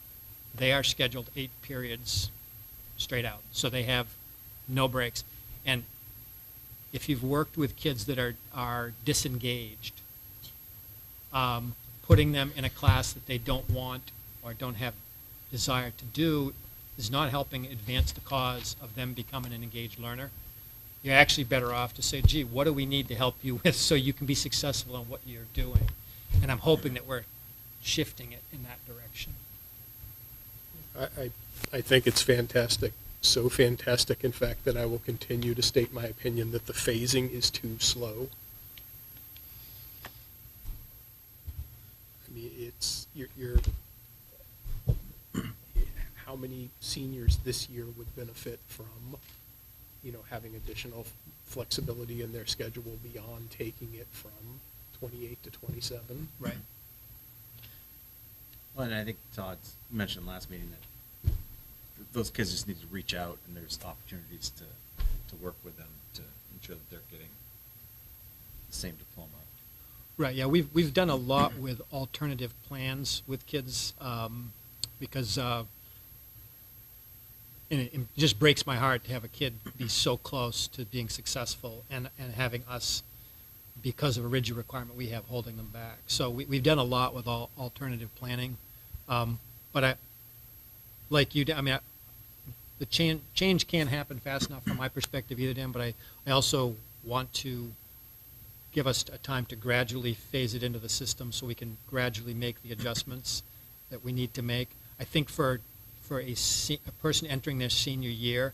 they are scheduled 8 periods straight out. So they have no breaks. And if you've worked with kids that are disengaged, putting them in a class that they don't want or don't have desire to do is not helping advance the cause of them becoming an engaged learner. You're actually better off to say, gee, what do we need to help you with so you can be successful in what you're doing? And I'm hoping that we're shifting it in that direction. I think it's fantastic. So fantastic, in fact, that I will continue to state my opinion that the phasing is too slow. I mean, you're how many seniors this year would benefit from, having additional flexibility in their schedule beyond taking it from 28 to 27? Right. Well, and I think Todd mentioned last meeting that those kids just need to reach out, and there's opportunities to work with them to ensure that they're getting the same diploma. Right, yeah, we've done a lot with alternative plans with kids because and it just breaks my heart to have a kid be so close to being successful and having us, because of a rigid requirement we have, holding them back. So we've done a lot with alternative planning. But like you, the change can't happen fast enough from my perspective either, Dan, but I also want to give us a time to gradually phase it into the system so we can gradually make the adjustments that we need to make. I think for a person entering their senior year,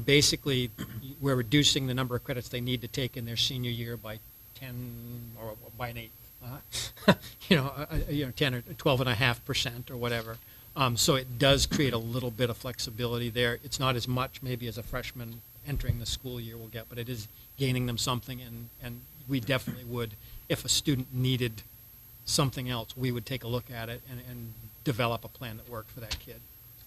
basically we're reducing the number of credits they need to take in their senior year by 10 or by an 8, 10 or 12.5% or whatever. So it does create a little bit of flexibility there. It's not as much maybe as a freshman entering the school year will get, but it is gaining them something, and we definitely would, if a student needed something else, we would take a look at it and develop a plan that worked for that kid.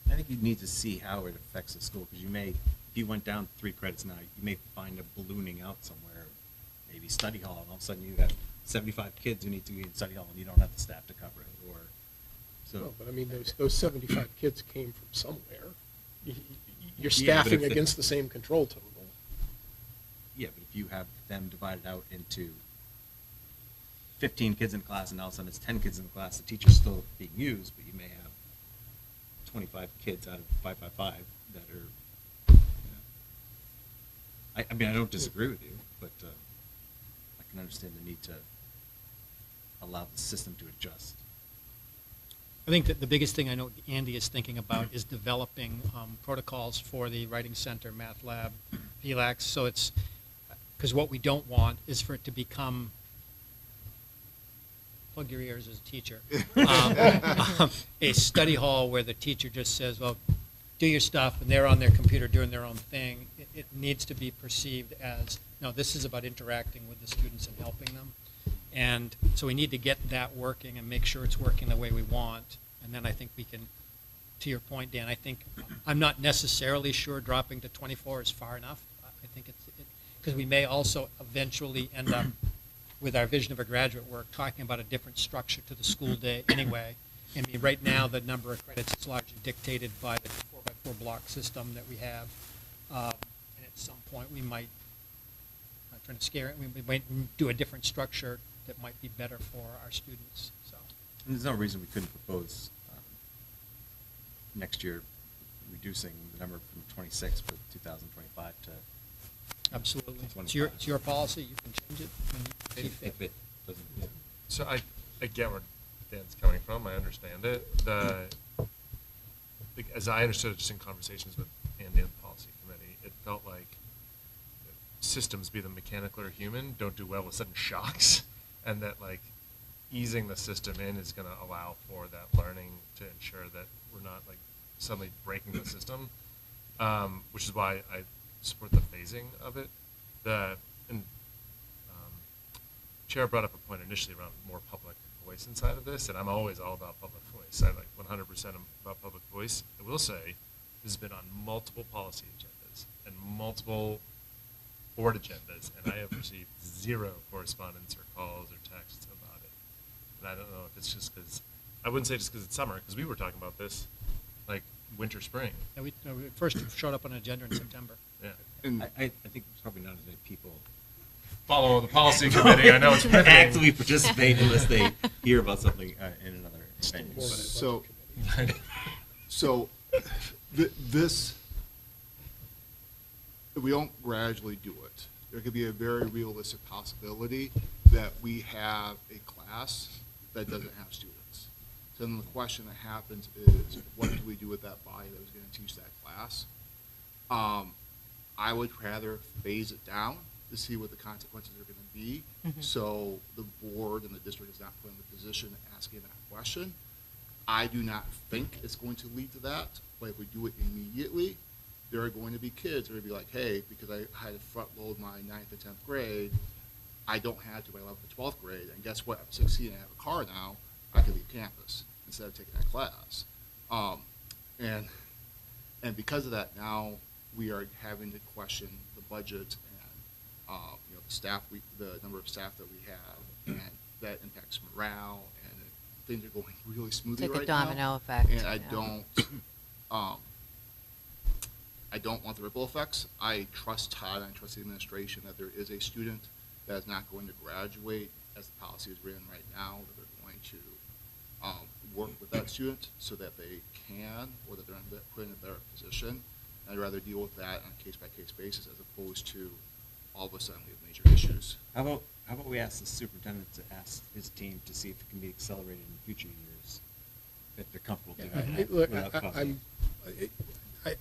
I think you need to see how it affects the school, because if you went down 3 credits now, you may find a ballooning out somewhere, maybe study hall, and all of a sudden you have 75 kids who need to be in study hall, and you don't have the staff to cover it, or so. No, but those 75 kids came from somewhere. You're Yeah, but staffing if against the same control total. Yeah, but if you have them divided out into 15 kids in class, and all of a sudden it's 10 kids in the class, the teacher's still being used, but you may have 25 kids out of 555 that are, I don't disagree with you, but I can understand the need to allow the system to adjust. I think that the biggest thing I know Andy is thinking about is developing protocols for the Writing Center, Math Lab, PLAX. So it's, because what we don't want is for it to become, plug your ears as a teacher, a study hall where the teacher just says, well, do your stuff, and they're on their computer doing their own thing. It needs to be perceived as, no, this is about interacting with the students and helping them. And so we need to get that working and make sure it's working the way we want. And then I think we can, to your point, Dan, I'm not necessarily sure dropping to 24 is far enough. I think because we may also eventually end up with our vision of a graduate work talking about a different structure to the school day anyway. I mean, right now, the number of credits is largely dictated by the 4x4 block system that we have. And at some point, we might, not trying to scare it, we might do a different structure that might be better for our students, so. And there's no reason we couldn't propose next year reducing the number from 26 for 2025 to. Absolutely. It's 25. it's your policy, you can change it when you see fit. If it doesn't. Yeah. So I get where Dan's coming from. I understand it. Like, as I understood it, just in conversations with Andy and the policy committee, it felt like systems, be them mechanical or human, don't do well with sudden shocks, and that like easing the system in is going to allow for that learning to ensure that we're not like suddenly breaking the system, which is why I support the phasing of it. Chair brought up a point initially around more public voice inside of this, and I'm always all about public voice. I like 100% about public voice. I will say this has been on multiple policy agendas and multiple board agendas, and I have received zero correspondence or calls or texts about it. And I don't know if it's just because, I wouldn't say just because it's summer, because we were talking about this like winter, spring. And we first showed up on an agenda in September. Yeah. And I think there's probably not as many people Follow the policy committee. I know it's riveting. actively participate unless they hear about something in another venue. More But- So- budget So, this, if we don't gradually do it, there could be a very realistic possibility that we have a class that doesn't have students. So then the question that happens is, what do we do with that body that was going to teach that class? I would rather phase it down to see what the consequences are going to be, so the board and the district is not put in the position asking that question. I do not think it's going to lead to that, but if we do it immediately, there are going to be kids that are going to be like, hey, because I had to front load my 9th and 10th grade, I don't have to by 11th and 12th grade, and guess what, I'm 16 and I have a car now, I can leave campus instead of taking that class. And because of that, now we are having to question the budget and the staff, the number of staff that we have, and that impacts morale, and things are going really smoothly It's like right a now. domino effect. And I you know. don't want the ripple effects. I trust Todd and I trust the administration that there is a student that is not going to graduate as the policy is written right now, that they're going to work with that student so that they can, or that they're put in a better position. And I'd rather deal with that on a case-by-case basis as opposed to all of a sudden we have major issues. How about we ask the superintendent to ask his team to see if it can be accelerated in future years, if they're comfortable doing that Look, without causing.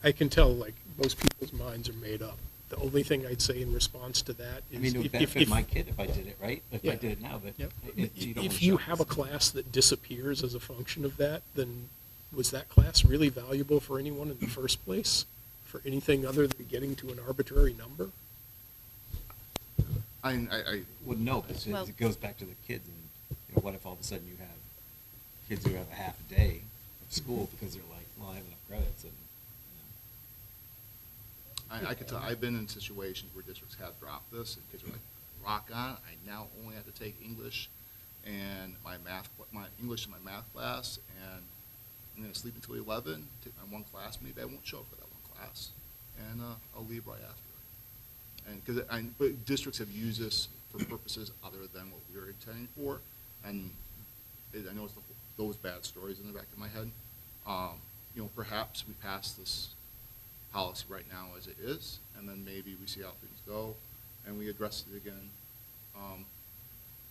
I can tell, like, most people's minds are made up. The only thing I'd say in response to that is. I mean, it would benefit my kid if I did it, right? If Yeah. I did it now, but Yep. you don't If wanna you shock have a us. class that disappears as a function of that, then was that class really valuable for anyone in the first place? For anything other than getting to an arbitrary number? I Well, no, because Well- it goes back to the kids, and what if all of a sudden you have kids who have a half a day of school because they're like, well, I have enough credits, and I could tell, I've been in situations where districts have dropped this, and kids are like, rock on, I now only have to take English and my English and my math class, and I'm gonna sleep until 11, take my one class, maybe I won't show up for that one class, and I'll leave right after it. And but districts have used this for purposes other than what we were intending for, and I know it's those bad stories in the back of my head. Perhaps we pass this policy right now as it is, and then maybe we see how things go, and we address it again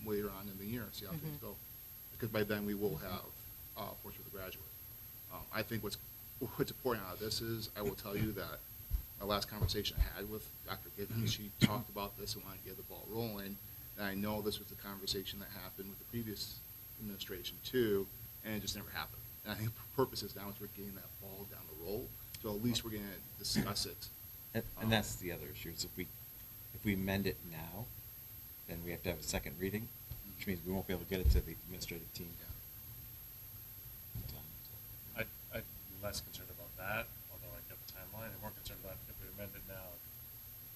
later on in the year, see how things go. Because by then we will have forced with the graduate. I think what's important out of this is, I will tell you that my last conversation I had with Dr. Gibbons, she talked about this and wanted to get the ball rolling, and I know this was the conversation that happened with the previous administration too, and it just never happened. And I think the purpose is now is we're getting that ball down the road, so at least we're going to discuss it. and that's the other issue, is if we amend it now, then we have to have a second reading, which means we won't be able to get it to the administrative team. in time. I'm less concerned about that, although I get the timeline. I'm more concerned about if we amend it now,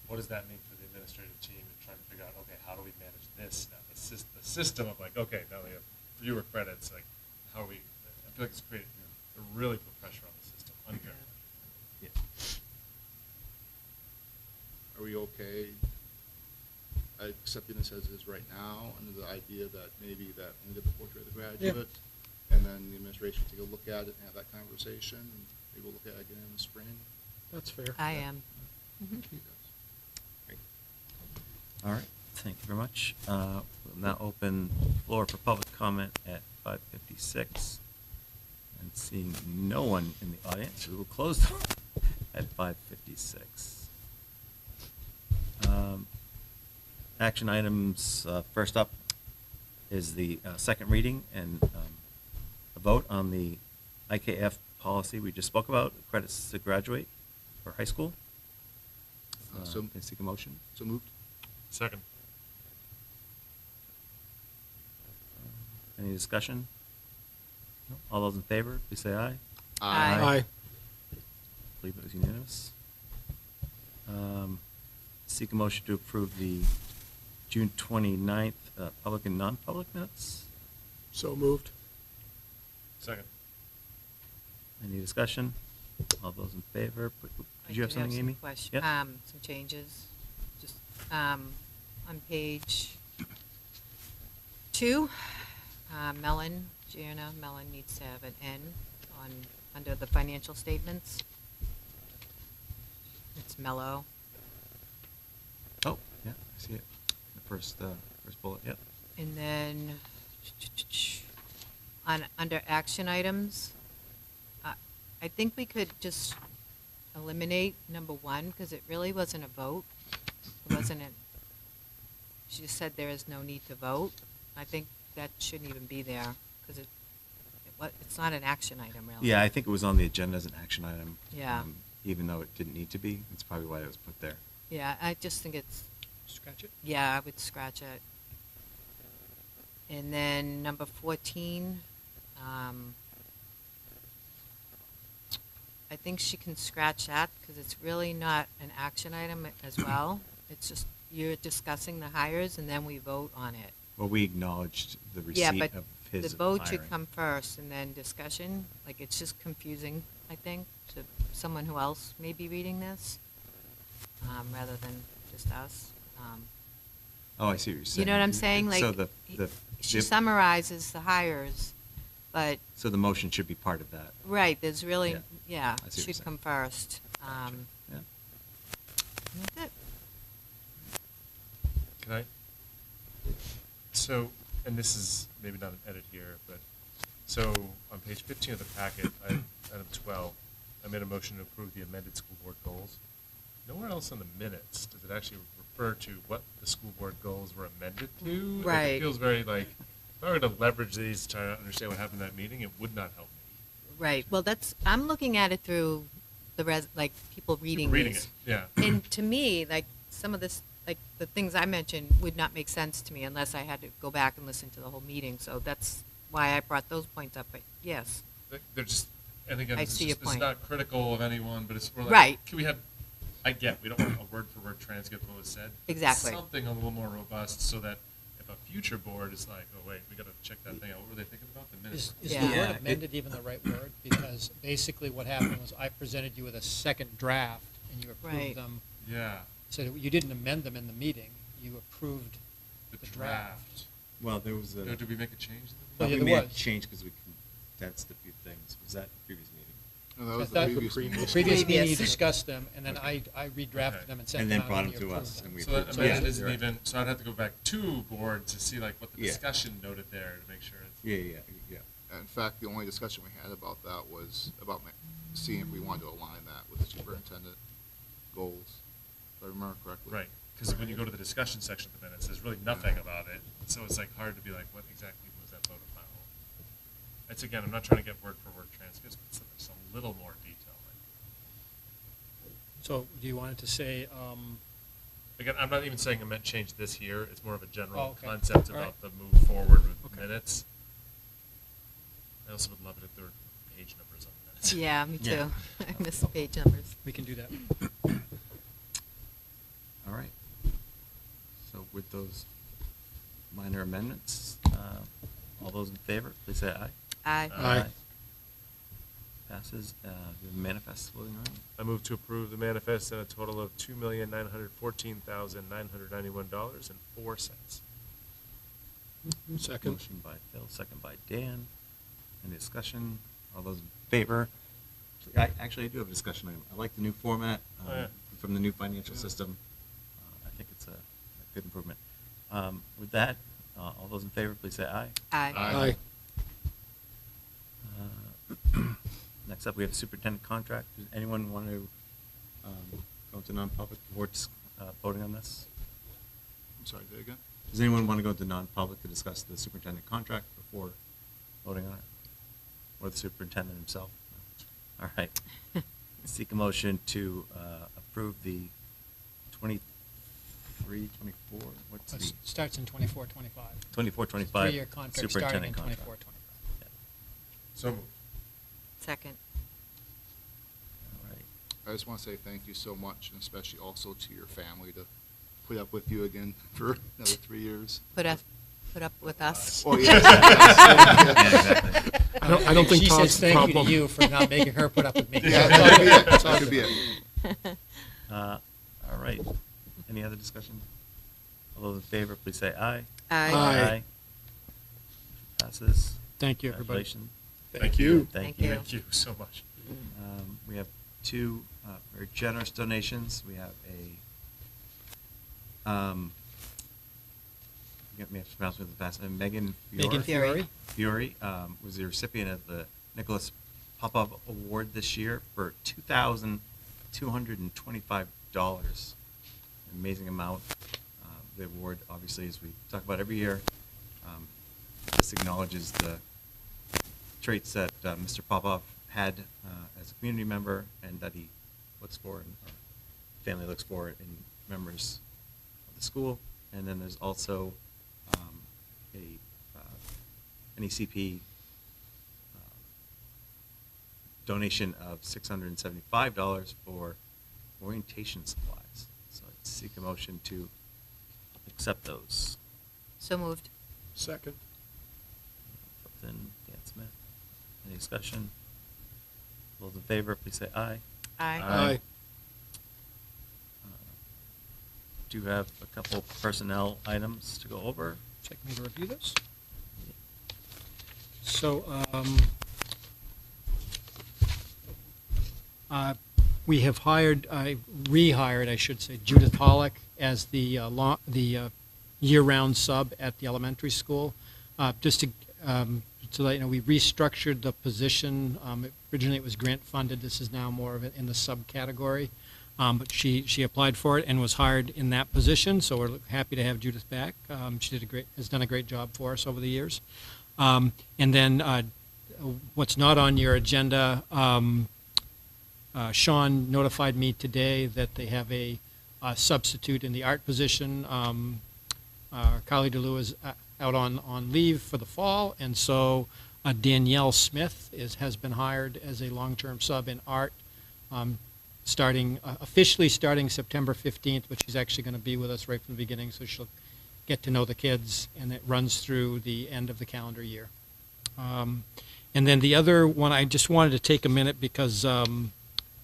what does that mean for the administrative team in trying to figure out, okay, how do we manage this now? The system of like, okay, now we have fewer credits, like, how are we, feel like it's created, to really put pressure on the system, unfair Yeah. Are we okay accepting this as is right now, under the idea that maybe that when we get the portrait of the graduate, and then the administration take a look at it and have that conversation, and maybe we'll look at it again in the spring? That's fair. I am. Mhm. You guys. All right, thank you very much. We'll now open the floor for public comment at 5:56. And seeing no one in the audience, we will close at 5:56. Action items, first up is the second reading and a vote on the IKF policy we just spoke about, credits to graduate for high school. So- Can I seek a motion? So moved? Second. Any discussion? No? All those in favor, please say aye. Aye. Aye. I believe it was unanimous. Seek a motion to approve the June 29th public and non-public minutes. So moved. Second. Any discussion? All those in favor? I Did you have do something, some Amy? Yep. Some changes. Just on page 2, Mellon, Gianna Mellon needs to have an N under the financial statements. It's Mellow. Oh, yeah, I see it. The first bullet, yep. And then under action items, I think we could just eliminate number 1 because it really wasn't a vote. It wasn't she just said there is no need to vote. I think that shouldn't even be there because it's not an action item really. Yeah, I think it was on the agenda as an action item. Yeah. Even though it didn't need to be. That's probably why it was put there. Yeah, I just think it's, Scratch it. yeah, I would scratch it. And then number 14, I think she can scratch that because it's really not an action item as well. It's just you're discussing the hires and then we vote on it. Well, we acknowledged the Yeah, receipt but of his the vote should hiring. come first and then discussion. Like, it's just confusing, I think, to someone who else may be reading this, rather than just us. Oh, I see what you're saying. You know what I'm saying? So Like, the she summarizes the hires, but, so the motion should be part of that. right, there's really, Yeah. yeah, I see what you're should saying. come first. Gotcha. Yeah. And that's it. Can I? So, and this is maybe not an edit here, but, so on page 15 of the packet, item 12, I made a motion to approve the amended school board goals. Nowhere else in the minutes does it actually refer to what the school board goals were amended to. Like, Right. it feels very like, if I were to leverage these to try to understand what happened in that meeting, it would not help me. Right, well, I'm looking at it through like, people reading Reading these. it, yeah. And to me, like, some of this, like, the things I mentioned would not make sense to me unless I had to go back and listen to the whole meeting. So that's why I brought those points up, but yes. They're just, and again, I this is see your just, this is point. not critical of anyone, but it's more like, Right. can we have, I get, we don't want a word-for-word transcript of what was said. Exactly. Something a little more robust so that if a future board is like, oh, wait, we gotta check that thing out, what were they thinking about? The minutes. Is Yeah. the Yeah, word amended even the right word? Because basically what happened was I presented you with a second draft and you Right. approved them. Yeah, So you didn't amend them in the meeting, you approved the the draft. draft. Well, there was a. Did we make a change? Oh, yeah, we there made a was. change because we condensed a few things. Was that the previous meeting? No, that I was the thought previous meeting. The previous meeting, you Previous. discussed them, and then Okay. I redrafted Okay. them and sent And them then out, brought and them you to approved us, them. and we So that approved them. amended Yeah. isn't You're even, so I'd have to go back to board to see like what the Yeah. discussion noted there to make sure it's. Yeah. In fact, the only discussion we had about that was about seeing if we wanted to align that with the superintendent goals, if I remember correctly. Right, because when you go to the discussion section of the minutes, there's really nothing about it, so it's like hard to be like, what exactly was that vote about? It's, again, I'm not trying to get word-for-word transcripts, but there's a little more detail. So do you want it to say, Again, I'm not even saying I meant change this here, it's more of a Oh, general okay. concept All right. about the move forward with Okay. minutes. I also would love it if there were page numbers on the minutes. Yeah, me Yeah. too. I miss the page numbers. we can do that. All right. So with those minor amendments, all those in favor, please say aye. Aye. Aye. Passes. The manifest floating around. I move to approve the manifest in a total of $2,914,991.04. Second. Motion by Phil, second by Dan. Any discussion? All those in favor? I do have a discussion item. I like the new format Oh, yeah. from the new financial system. I think it's a good improvement. With that, all those in favor, please say aye. Aye. Aye. Next up, we have the superintendent contract. Does anyone want to go into non-public before voting on this? I'm sorry, say again? Does anyone want to go into non-public to discuss the superintendent contract before voting on it? Or the superintendent himself? All right. Seek a motion to approve the 23, 24, what's the? Starts in 24, 25. 24, 25 Three-year contract starting in superintendent 24, contract. 25. Yeah. So moved. Second. All right. I just want to say thank you so much, and especially also to your family to put up with you again for another 3 years. Put up with us. Oh, yes. Yeah, exactly. I don't think She Todd's says the thank you problem. to you for not making her put up with me. Yeah, that could be it. That could be it. All right. Any other discussion? All those in favor, please say aye. Aye. Aye. Passes. Thank you, everybody. Congratulations. Thank you. Thank you. Thank you so much. We have two very generous donations. We have get me up to pronounce with the past name. Megan Megan Fiore. Fiore. Fiore was the recipient of the Nicholas Popov Award this year for $2,225. Amazing amount. The award, obviously, as we talk about every year, this acknowledges the traits that Mr. Popov had as a community member and that he looks for and our family looks for in members of the school. And then there's also a NECP donation of $675 for orientation supplies. So I'd seek a motion to accept those. So moved. Second. Then Dan Smith. Any discussion? All those in favor, please say aye. Aye. Aye. Do have a couple personnel items to go over. Check me to review this. So, we have rehired, I should say, Judith Pollock as the year-round sub at the elementary school. Just to let you know, we restructured the position. Originally, it was grant funded. This is now more of it in the subcategory. But she applied for it and was hired in that position. So we're happy to have Judith back. She has done a great job for us over the years. And then what's not on your agenda? Sean notified me today that they have a substitute in the art position. Carly DeLue is out on leave for the fall, and so Danielle Smith has been hired as a long-term sub in art, officially starting September 15th, but she's actually going to be with us right from the beginning, so she'll get to know the kids, and it runs through the end of the calendar year. And then the other one, I just wanted to take a minute because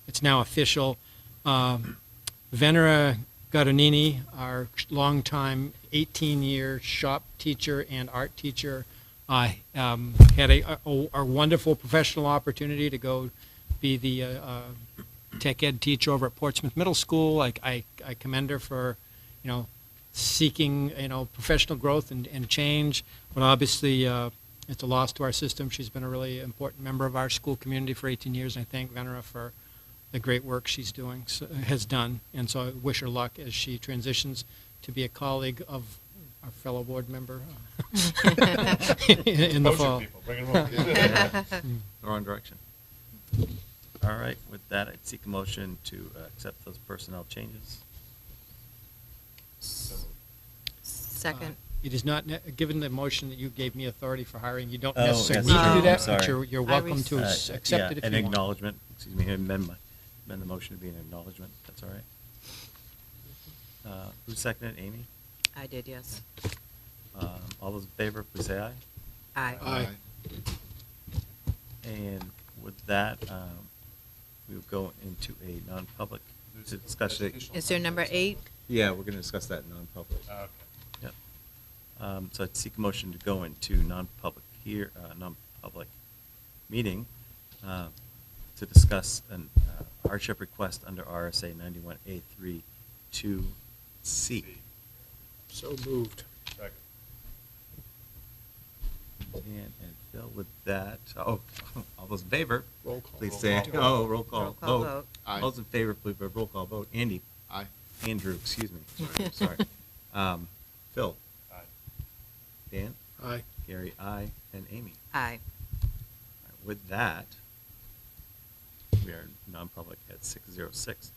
it's now official. Venera Garonini, our longtime 18-year shop teacher and art teacher, had a wonderful professional opportunity to go be the tech ed teacher over at Portsmouth Middle School. I commend her for, seeking, professional growth and change. But obviously, it's a loss to our system. She's been a really important member of our school community for 18 years, and I thank Venera for the great work she's has done. And so I wish her luck as she transitions to be a colleague of our fellow board member in the Poaching fall. people, bring 'em over. The wrong direction. All right, with that, I'd seek a motion to accept those personnel changes. Second. It is not, given the motion that you gave me authority for hiring, you don't Oh, necessarily yes, need to do I'm that, sorry. but you're welcome to Uh, accept yeah, it if an you want. acknowledgement, amend the motion to be an acknowledgement, that's all right. Who seconded, Amy? I did, yes. All those in favor, please say aye. Aye. Aye. And with that, we will go into a non-public to discuss it. Is there number 8? Yeah, we're going to discuss that in non-public. Okay. Yep. So I'd seek a motion to go into non-public here, non-public meeting to discuss an hardship request under RSA 91A3 2C. So moved. Second. Dan and Phil with that. Oh, all those in favor? Roll call. Please Roll say, call. oh, roll call Roll call vote. vote. Aye. All those in favor, please, vote. Roll call vote. Andy? Aye. Andrew, excuse me. Sorry. Phil? Aye. Dan? Aye. Gary, aye. And Amy? Aye. All right, with that, we are non-public at 6:06.